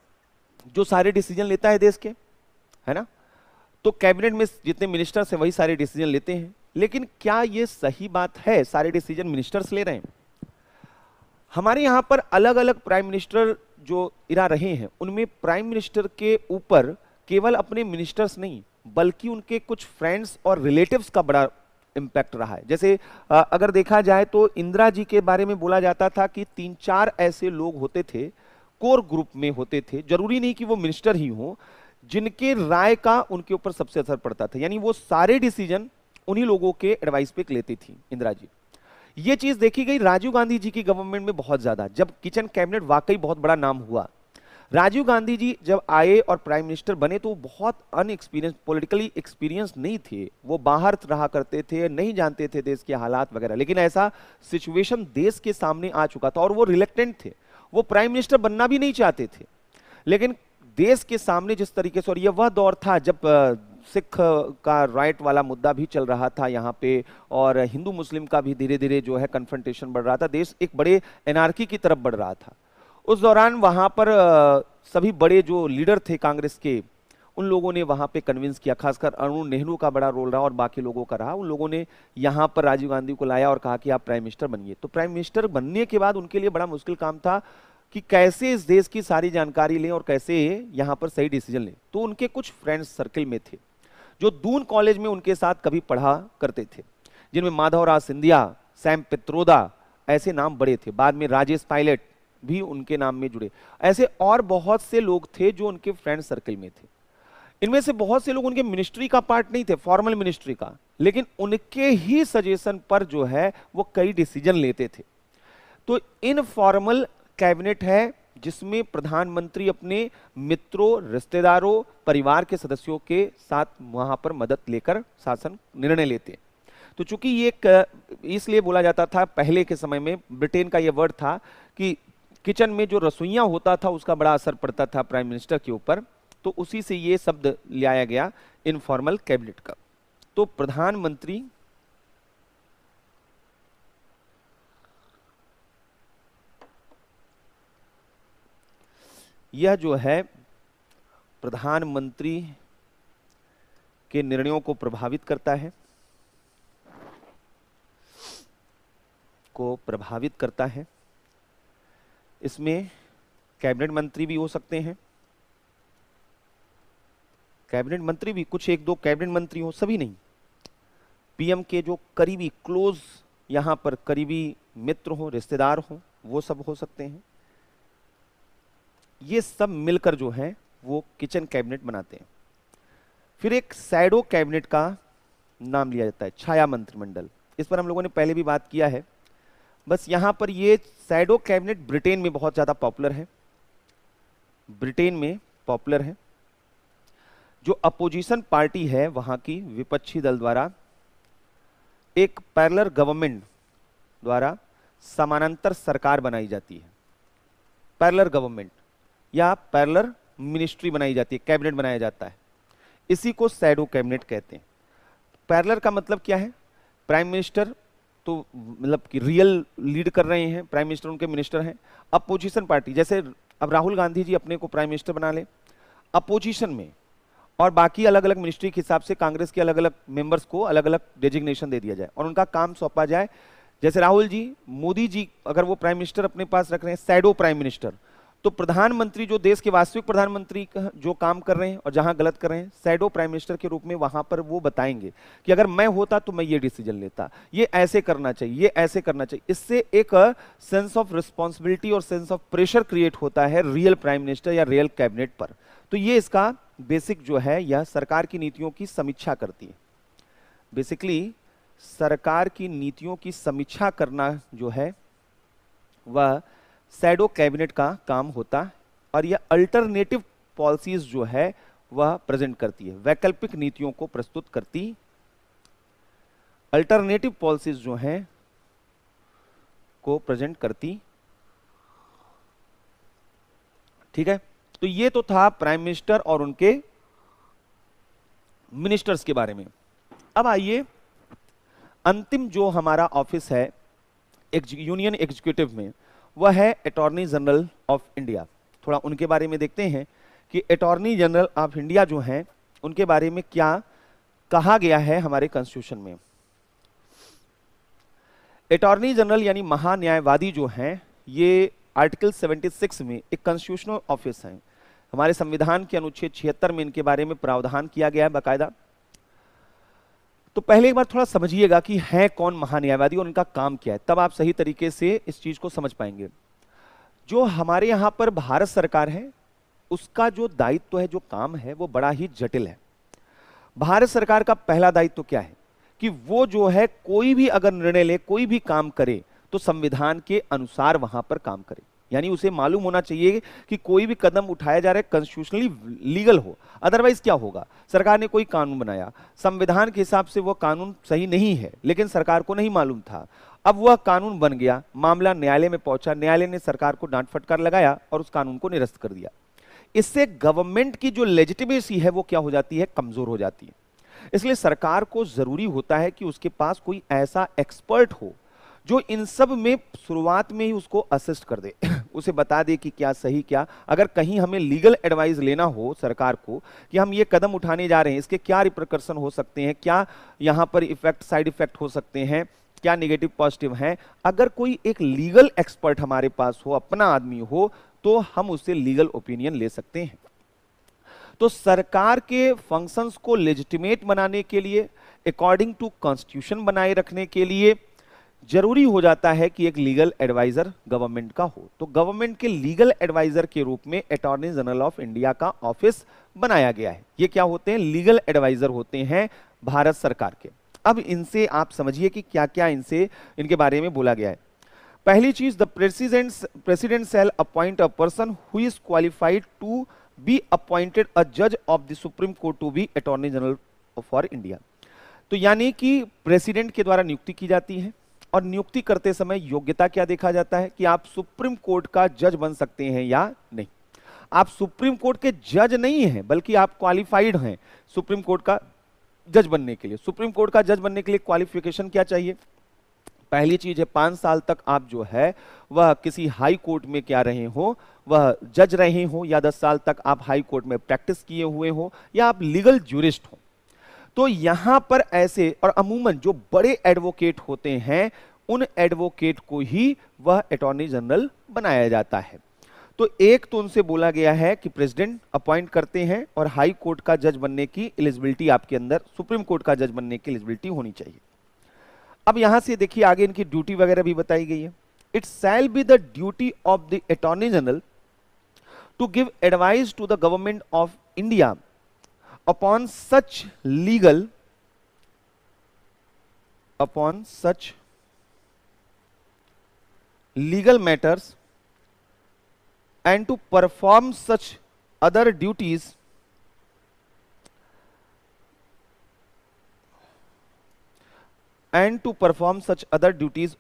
जो सारे डिसीजन लेता है देश के, है ना? तो कैबिनेट में जितने मिनिस्टर्स हैं वही सारे डिसीजन लेते हैं। लेकिन क्या ये सही बात है सारे डिसीजन मिनिस्टर्स ले रहे हैं? हमारे यहां पर अलग अलग प्राइम मिनिस्टर जो इरा रहे हैं उनमें प्राइम मिनिस्टर के ऊपर केवल अपने मिनिस्टर्स नहीं बल्कि उनके कुछ फ्रेंड्स और रिलेटिव्स का बड़ा इंपैक्ट रहा है। जैसे अगर देखा जाए तो इंदिरा जी के बारे में बोला जाता था कि 3-4 ऐसे लोग होते थे, कोर ग्रुप में होते थे, जरूरी नहीं कि वो मिनिस्टर ही हो, जिनके राय का उनके ऊपर सबसे असर पड़ता था, यानी वो सारे डिसीजन उन्हीं लोगों के एडवाइस पे लेती थी इंदिरा जी। ये चीज देखी गई राजीव गांधी जी की गवर्नमेंट में बहुत ज्यादा, जब किचन कैबिनेट वाकई बहुत बड़ा नाम हुआ। राजीव गांधी जी जब आए और प्राइम मिनिस्टर बने तो वो बहुत अनएक्सपीरियंस, पॉलिटिकली एक्सपीरियंस नहीं थे, वो बाहर रहा करते थे, नहीं जानते थे देश के हालात वगैरह, लेकिन ऐसा सिचुएशन देश के सामने आ चुका था और वो रिलेक्टेंट थे, वो प्राइम मिनिस्टर बनना भी नहीं चाहते थे। लेकिन देश के सामने जिस तरीके से, और ये वह दौर था जब सिख का राइट वाला मुद्दा भी चल रहा था यहाँ पे, और हिंदू मुस्लिम का भी धीरे धीरे जो है कन्फ्रंटेशन बढ़ रहा था, देश एक बड़े एनार्की की तरफ बढ़ रहा था। उस दौरान वहां पर सभी बड़े जो लीडर थे कांग्रेस के, उन लोगों ने वहां पे कन्विंस किया, खासकर अरुण नेहरू का बड़ा रोल रहा और बाकी लोगों का रहा। उन लोगों ने यहाँ पर राजीव गांधी को लाया और कहा कि आप प्राइम मिनिस्टर बनिए। तो प्राइम मिनिस्टर बनने के बाद उनके लिए बड़ा मुश्किल काम था कि कैसे इस देश की सारी जानकारी लें और कैसे यहाँ पर सही डिसीजन लें। तो उनके कुछ फ्रेंड्स सर्किल में थे जो दून कॉलेज में उनके साथ कभी पढ़ा करते थे, जिनमें माधवराव सिंधिया, सैम पित्रोदा, ऐसे नाम बड़े थे। बाद में राजेश पायलट भी उनके नाम में जुड़े। ऐसे और बहुत से लोग थे जो उनके फ्रेंड सर्कल में थे। इनमें से बहुत से लोग उनके मिनिस्ट्री का पार्ट नहीं थे, फॉर्मल मिनिस्ट्री का, लेकिन उनके ही सजेशन पर जो है वो कई डिसीजन लेते थे। तो इनफॉर्मल कैबिनेट है जिसमें प्रधानमंत्री अपने मित्रों, रिश्तेदारों, परिवार के सदस्यों के साथ वहां पर मदद लेकर शासन निर्णय लेते हैं। तो चूंकि ये इसलिए बोला जाता था, पहले के समय में ब्रिटेन का ये वर्ड था कि किचन में जो रसोइया होता था उसका बड़ा असर पड़ता था प्राइम मिनिस्टर के ऊपर, तो उसी से ये शब्द लाया गया इनफॉर्मल कैबिनेट का। तो प्रधानमंत्री यह जो है प्रधानमंत्री के निर्णयों को प्रभावित करता है, इसमें कैबिनेट मंत्री भी हो सकते हैं, कैबिनेट मंत्री भी कुछ 1-2 कैबिनेट मंत्री हो, सभी नहीं। पीएम के जो करीबी क्लोज यहां पर करीबी मित्र हो, रिश्तेदार हो, वो सब हो सकते हैं। ये सब मिलकर जो है वो किचन कैबिनेट बनाते हैं। फिर एक शैडो कैबिनेट का नाम लिया जाता है, छाया मंत्रिमंडल। इस पर हम लोगों ने पहले भी बात किया है। बस यहां पर ये शैडो कैबिनेट ब्रिटेन में बहुत ज्यादा पॉपुलर है, ब्रिटेन में पॉपुलर है। जो अपोजिशन पार्टी है वहां की विपक्षी दल द्वारा एक पैरेलल गवर्नमेंट द्वारा समानांतर सरकार बनाई जाती है, पैरेलल गवर्नमेंट या पैरेलल मिनिस्ट्री बनाई जाती है, कैबिनेट बनाया जाता है, इसी को शैडो कैबिनेट कहते हैं। पैरेलल का मतलब क्या है? प्राइम मिनिस्टर तो मतलब कि रियल लीड कर रहे हैं, प्राइम मिनिस्टर उनके मिनिस्टर हैं। अपोजिशन पार्टी, जैसे अब राहुल गांधी जी अपने को प्राइम मिनिस्टर बना ले अपोजिशन में, और बाकी अलग अलग मिनिस्ट्री के हिसाब से कांग्रेस के अलग अलग मेंबर्स को अलग अलग डेजिग्नेशन दे दिया जाए और उनका काम सौंपा जाए। जैसे राहुल जी, मोदी जी अगर वो प्राइम मिनिस्टर अपने पास रख रहे हैं, शैडो प्राइम मिनिस्टर, तो प्रधानमंत्री जो देश के वास्तविक प्रधानमंत्री जो काम कर रहे हैं और जहां गलत कर रहे हैं, शैडो प्राइम मिनिस्टर के रूप में वहां पर वो बताएंगे कि अगर मैं होता तो मैं ये डिसीजन लेता, ये ऐसे करना चाहिए, ये ऐसे करना चाहिए। इससे एक सेंस ऑफ रिस्पॉन्सिबिलिटी और सेंस ऑफ प्रेशर क्रिएट होता है रियल प्राइम मिनिस्टर या रियल कैबिनेट पर। तो ये इसका बेसिक जो है, यह सरकार की नीतियों की समीक्षा करती है। बेसिकली सरकार की नीतियों की समीक्षा करना जो है वह शैडो कैबिनेट का काम होता है, और यह अल्टरनेटिव पॉलिसीज जो है वह प्रेजेंट करती है, वैकल्पिक नीतियों को प्रस्तुत करती, अल्टरनेटिव पॉलिसीज जो हैं को प्रेजेंट करती। ठीक है, तो ये तो था प्राइम मिनिस्टर और उनके मिनिस्टर्स के बारे में। अब आइए अंतिम जो हमारा ऑफिस है यूनियन एग्जीक्यूटिव में, वह है अटॉर्नी जनरल ऑफ इंडिया। थोड़ा उनके बारे में देखते हैं कि अटॉर्नी जनरल ऑफ इंडिया जो हैं उनके बारे में क्या कहा गया है हमारे कॉन्स्टिट्यूशन में। अटॉर्नी जनरल यानी महान्यायवादी जो हैं, ये आर्टिकल 76 में एक कॉन्स्टिट्यूशनल ऑफिस है। हमारे संविधान के अनुच्छेद 76 में इनके बारे में प्रावधान किया गया है बाकायदा। तो पहले एक बार थोड़ा समझिएगा कि है कौन महान्यायवादी और उनका काम क्या है, तब आप सही तरीके से इस चीज को समझ पाएंगे। जो हमारे यहां पर भारत सरकार है, उसका जो दायित्व है, जो काम है, वो बड़ा ही जटिल है। भारत सरकार का पहला दायित्व क्या है कि वो जो है कोई भी अगर निर्णय ले, कोई भी काम करे, तो संविधान के अनुसार वहां पर काम करे। यानी उसे मालूम होना चाहिए कि कोई भी कदम उठाया जा रहा है कॉन्स्टिट्यूशनली लीगल हो। अदरवाइज क्या होगा, सरकार ने कोई कानून बनाया, संविधान के हिसाब से वो कानून सही नहीं है, लेकिन सरकार को नहीं मालूम था, अब वह कानून बन गया, मामला न्यायालय में पहुंचा, न्यायालय ने सरकार को डांट फटकार लगाया और उस कानून को निरस्त कर दिया। इससे गवर्नमेंट की जो लेजिटिमेसी है वो क्या हो जाती है, कमजोर हो जाती है। इसलिए सरकार को जरूरी होता है कि उसके पास कोई ऐसा एक्सपर्ट हो जो इन सब में शुरुआत में ही उसको असिस्ट कर दे उसे बता दे कि क्या सही क्या। अगर कहीं हमें लीगल एडवाइस लेना हो सरकार को कि हम ये कदम उठाने जा रहे हैं, इसके क्या रिपरकशन हो सकते हैं, क्या यहाँ पर इफेक्ट साइड इफेक्ट हो सकते हैं, क्या नेगेटिव पॉजिटिव हैं, अगर कोई एक लीगल एक्सपर्ट हमारे पास हो, अपना आदमी हो, तो हम उससे लीगल ओपिनियन ले सकते हैं। तो सरकार के फंक्शंस को लेजिटिमेट बनाने के लिए, अकॉर्डिंग टू कॉन्स्टिट्यूशन बनाए रखने के लिए जरूरी हो जाता है कि एक लीगल एडवाइजर गवर्नमेंट का हो। तो गवर्नमेंट के लीगल एडवाइजर के रूप में अटॉर्नी जनरल ऑफ इंडिया का ऑफिस बनाया गया है। ये क्या होते हैं, लीगल एडवाइजर होते हैं भारत सरकार के। अब इनसे आप समझिए कि क्या क्या इनके बारे में बोला गया है। पहली चीज, the president shall appoint a person who is qualified to be appointed a जज of the Supreme Court to be attorney general for India. तो यानी कि प्रेसिडेंट के द्वारा नियुक्ति की जाती है, और नियुक्ति करते समय योग्यता क्या देखा जाता है कि आप सुप्रीम कोर्ट का जज बन सकते हैं या नहीं। आप सुप्रीम कोर्ट के जज नहीं हैं, बल्कि आप क्वालिफाइड हैं सुप्रीम कोर्ट का जज बनने के लिए। सुप्रीम कोर्ट का जज बनने के लिए क्वालिफिकेशन क्या चाहिए? पहली चीज है 5 साल तक आप जो है वह किसी हाई कोर्ट में क्या रहे हो, वह जज रहे हो, या 10 साल तक आप हाई कोर्ट में प्रैक्टिस किए हुए हो, या आप लीगल ज्यूरिस्ट हो। तो यहां पर ऐसे, और अमूमन जो बड़े एडवोकेट होते हैं उन एडवोकेट को ही वह अटॉर्नी जनरल बनाया जाता है। तो एक तो उनसे बोला गया है कि प्रेसिडेंट अपॉइंट करते हैं, और हाई कोर्ट का जज बनने की एलिजिबिलिटी आपके अंदर, सुप्रीम कोर्ट का जज बनने की एलिजिबिलिटी होनी चाहिए। अब यहां से देखिए आगे इनकी ड्यूटी वगैरह भी बताई गई है। It shall be the duty of the attorney general to give advice to the government of India upon such legal upon such legal matters and to perform such other duties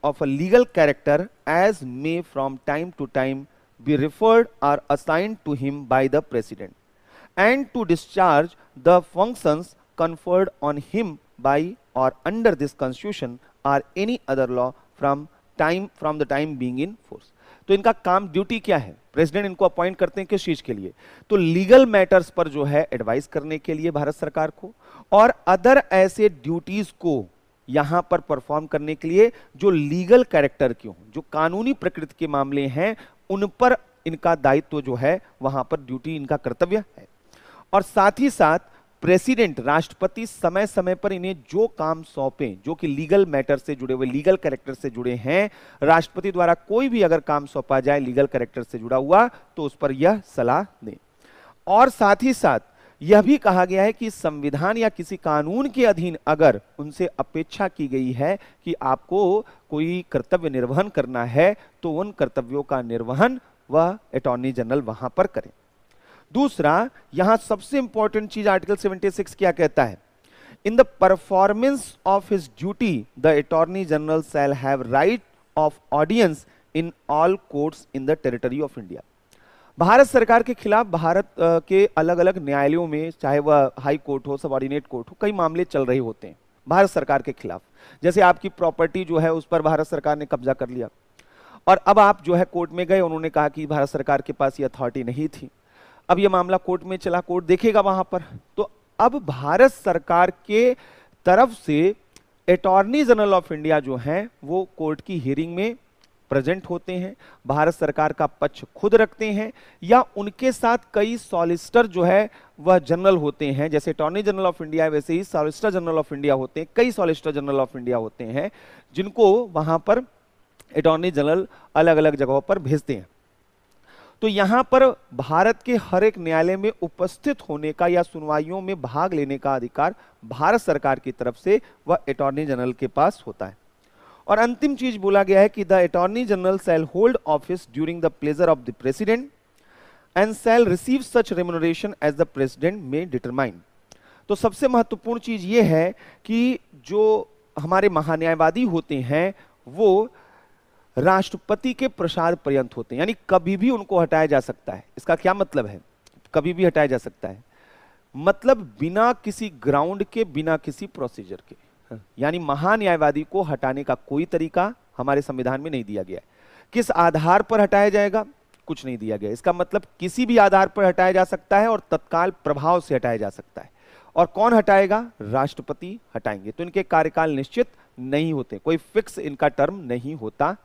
of a legal character as may from time to time be referred or assigned to him by the president, and to discharge the functions conferred on him by or under this constitution or any other law from the time being in force. तो इनका काम duty क्या है? President इनको appoint करते हैं किस चीज के लिए? तो लीगल मैटर्स पर जो है एडवाइस करने के लिए भारत सरकार को, और अदर ऐसे ड्यूटीज को यहां पर परफॉर्म करने के लिए जो लीगल कैरेक्टर के हों, जो कानूनी प्रकृति के मामले हैं, उन पर इनका दायित्व जो है, वहां पर ड्यूटी इनका कर्तव्य है। और साथ ही साथ प्रेसिडेंट, राष्ट्रपति समय समय पर इन्हें जो काम सौंपें जो कि लीगल मैटर से जुड़े हुए, लीगल कैरेक्टर से जुड़े हैं, राष्ट्रपति द्वारा कोई भी अगर काम सौंपा जाए लीगल कैरेक्टर से जुड़ा हुआ, तो उस पर यह सलाह दें। और साथ ही साथ यह भी कहा गया है कि संविधान या किसी कानून के अधीन अगर उनसे अपेक्षा की गई है कि आपको कोई कर्तव्य निर्वहन करना है, तो उन कर्तव्यों का निर्वहन वह अटॉर्नी जनरल वहां पर करें। दूसरा, यहां सबसे इंपॉर्टेंट चीज आर्टिकल 76 क्या कहता है? In the performance of his duty the attorney general shall have right of audience in all courts in the territory of India. Bharat सरकार के खिलाफ भारत के अलग अलग न्यायालयों में, चाहे वह हाई कोर्ट हो, सबऑर्डिनेट कोर्ट हो, कई मामले चल रहे होते हैं भारत सरकार के खिलाफ। जैसे आपकी प्रॉपर्टी जो है उस पर भारत सरकार ने कब्जा कर लिया, और अब आप जो है कोर्ट में गए, उन्होंने कहा कि भारत सरकार के पास ये अथॉरिटी नहीं थी। अब ये मामला कोर्ट में चला, कोर्ट देखेगा वहां पर, तो अब भारत सरकार के तरफ से अटॉर्नी जनरल ऑफ इंडिया जो हैं वो कोर्ट की हियरिंग में प्रेजेंट होते हैं, भारत सरकार का पक्ष खुद रखते हैं, या उनके साथ कई सॉलिसिटर जो है वह जनरल होते हैं। जैसे अटॉर्नी जनरल ऑफ इंडिया वैसे ही सॉलिसिटर जनरल ऑफ इंडिया होते हैं, कई सॉलिसिटर जनरल ऑफ इंडिया होते हैं जिनको वहां पर अटॉर्नी जनरल अलग अलग जगहों पर भेजते हैं। तो यहां पर भारत के हर एक न्यायालय में उपस्थित होने का या सुनवाइयों में भाग लेने का अधिकार भारत सरकार की तरफ से वह अटॉर्नी जनरल के पास होता है। और अंतिम चीज बोला गया है कि the attorney general shall hold office during the pleasure of the president and shall receive such remuneration as the president may determine. तो सबसे महत्वपूर्ण चीज यह है कि जो हमारे महान्यायवादी होते हैं वो राष्ट्रपति के प्रसाद पर्यंत होते हैं, यानी कभी भी उनको हटाया जा सकता है। इसका क्या मतलब है? कभी भी हटाया जा सकता है मतलब बिना किसी ग्राउंड के, बिना किसी प्रोसीजर के। यानी महान्यायवादी को हटाने का कोई तरीका हमारे संविधान में नहीं दिया गया है। किस आधार पर हटाया जाएगा? कुछ नहीं दिया गया। इसका मतलब किसी भी आधार पर हटाया जा सकता है और तत्काल प्रभाव से हटाया जा सकता है। और कौन हटाएगा? राष्ट्रपति हटाएंगे। तो इनके कार्यकाल निश्चित नहीं होते, कोई फिक्स इनका टर्म नहीं होता।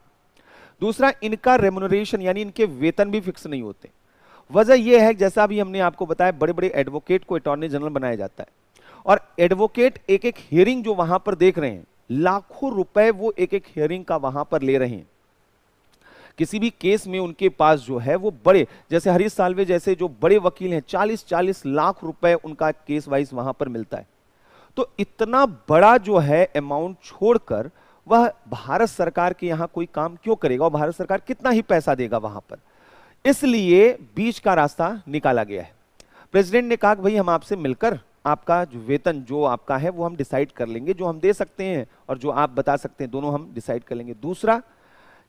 दूसरा, इनका रेम्युनरेशन यानी इनके वेतन भी फिक्स नहीं होते। वजह यह है, जैसा भी हमने आपको बताया, बड़े बड़े एडवोकेट को अटॉर्नी जनरल बनाया जाता है, और एडवोकेट एक एक हियरिंग जो वहां पर देख रहे हैं, लाखों रुपए वो एक एक हियरिंग का वहां पर ले रहे हैं। किसी भी केस में उनके पास जो है वो बड़े, जैसे हरीश साल्वे जैसे जो बड़े वकील हैं, 40-40 लाख रुपए उनका केस वाइज वहां पर मिलता है। तो इतना बड़ा जो है अमाउंट छोड़कर वह भारत सरकार के यहां कोई काम क्यों करेगा, और भारत सरकार कितना ही पैसा देगा वहां पर? इसलिए बीच का रास्ता निकाला गया है। प्रेसिडेंट ने कहा कि भाई हम आपसे मिलकर आपका जो वेतन जो आपका है वो हम डिसाइड कर लेंगे, जो हम दे सकते हैं और जो आप बता सकते हैं, दोनों हम डिसाइड कर लेंगे। दूसरा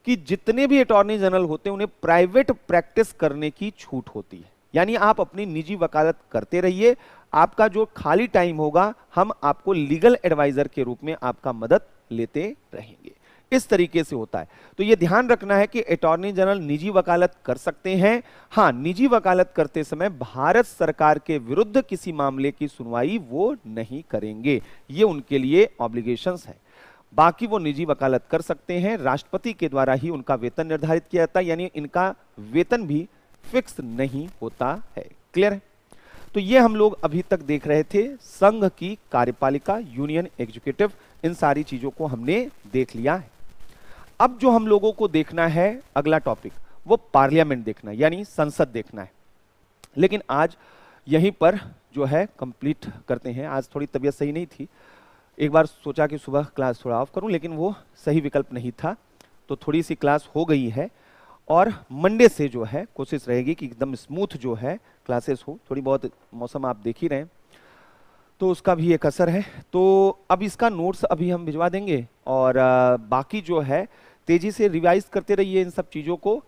कि जितने भी अटॉर्नी जनरल होते हैं उन्हें प्राइवेट प्रैक्टिस करने की छूट होती है, यानी आप अपनी निजी वकालत करते रहिए, आपका जो खाली टाइम होगा हम आपको लीगल एडवाइजर के रूप में आपका मदद लेते रहेंगे। इस तरीके से होता है। तो यह ध्यान रखना है कि अटॉर्नी जनरल निजी वकालत कर सकते हैं। हां, निजी वकालत करते समय भारत सरकार के विरुद्ध किसी मामले की सुनवाई वो नहीं करेंगे, ये उनके लिए ऑब्लिगेशंस है। बाकी वो निजी वकालत कर सकते हैं, राष्ट्रपति के द्वारा ही उनका वेतन निर्धारित किया जाता है, यानी इनका वेतन भी फिक्स नहीं होता है। क्लियर है? तो ये हम लोग अभी तक देख रहे थे संघ की कार्यपालिका, यूनियन एग्जीक्यूटिव, इन सारी चीजों को हमने देख लिया है। अब जो हम लोगों को देखना है अगला टॉपिक, वो पार्लियामेंट देखना है, यानी संसद देखना है। लेकिन आज यहीं पर जो है कंप्लीट करते हैं। आज थोड़ी तबीयत सही नहीं थी, एक बार सोचा कि सुबह क्लास थोड़ा ऑफ करूं, लेकिन वो सही विकल्प नहीं था, तो थोड़ी सी क्लास हो गई है। और मंडे से जो है कोशिश रहेगी कि एकदम स्मूथ जो है क्लासेस हो। थोड़ी बहुत मौसम आप देख ही रहे हैं, तो उसका भी एक असर है। तो अब इसका नोट्स अभी हम भिजवा देंगे, और बाकी जो है तेजी से रिवाइज करते रहिए इन सब चीज़ों को,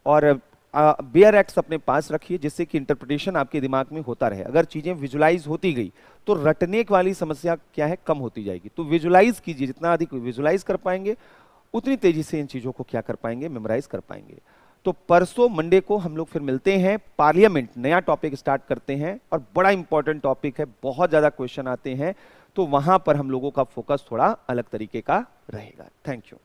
और बेयर एक्ट्स अपने पास रखिए, जिससे कि इंटरप्रिटेशन आपके दिमाग में होता रहे। अगर चीज़ें विजुलाइज होती गई तो रटने वाली समस्या क्या है, कम होती जाएगी। तो विजुलाइज कीजिए, जितना अधिक विजुलाइज कर पाएंगे उतनी तेजी से इन चीज़ों को क्या कर पाएंगे, मेमोराइज कर पाएंगे। तो परसों मंडे को हम लोग फिर मिलते हैं, पार्लियामेंट नया टॉपिक स्टार्ट करते हैं, और बड़ा इंपॉर्टेंट टॉपिक है, बहुत ज़्यादा क्वेश्चन आते हैं, तो वहां पर हम लोगों का फोकस थोड़ा अलग तरीके का रहेगा। Thank you.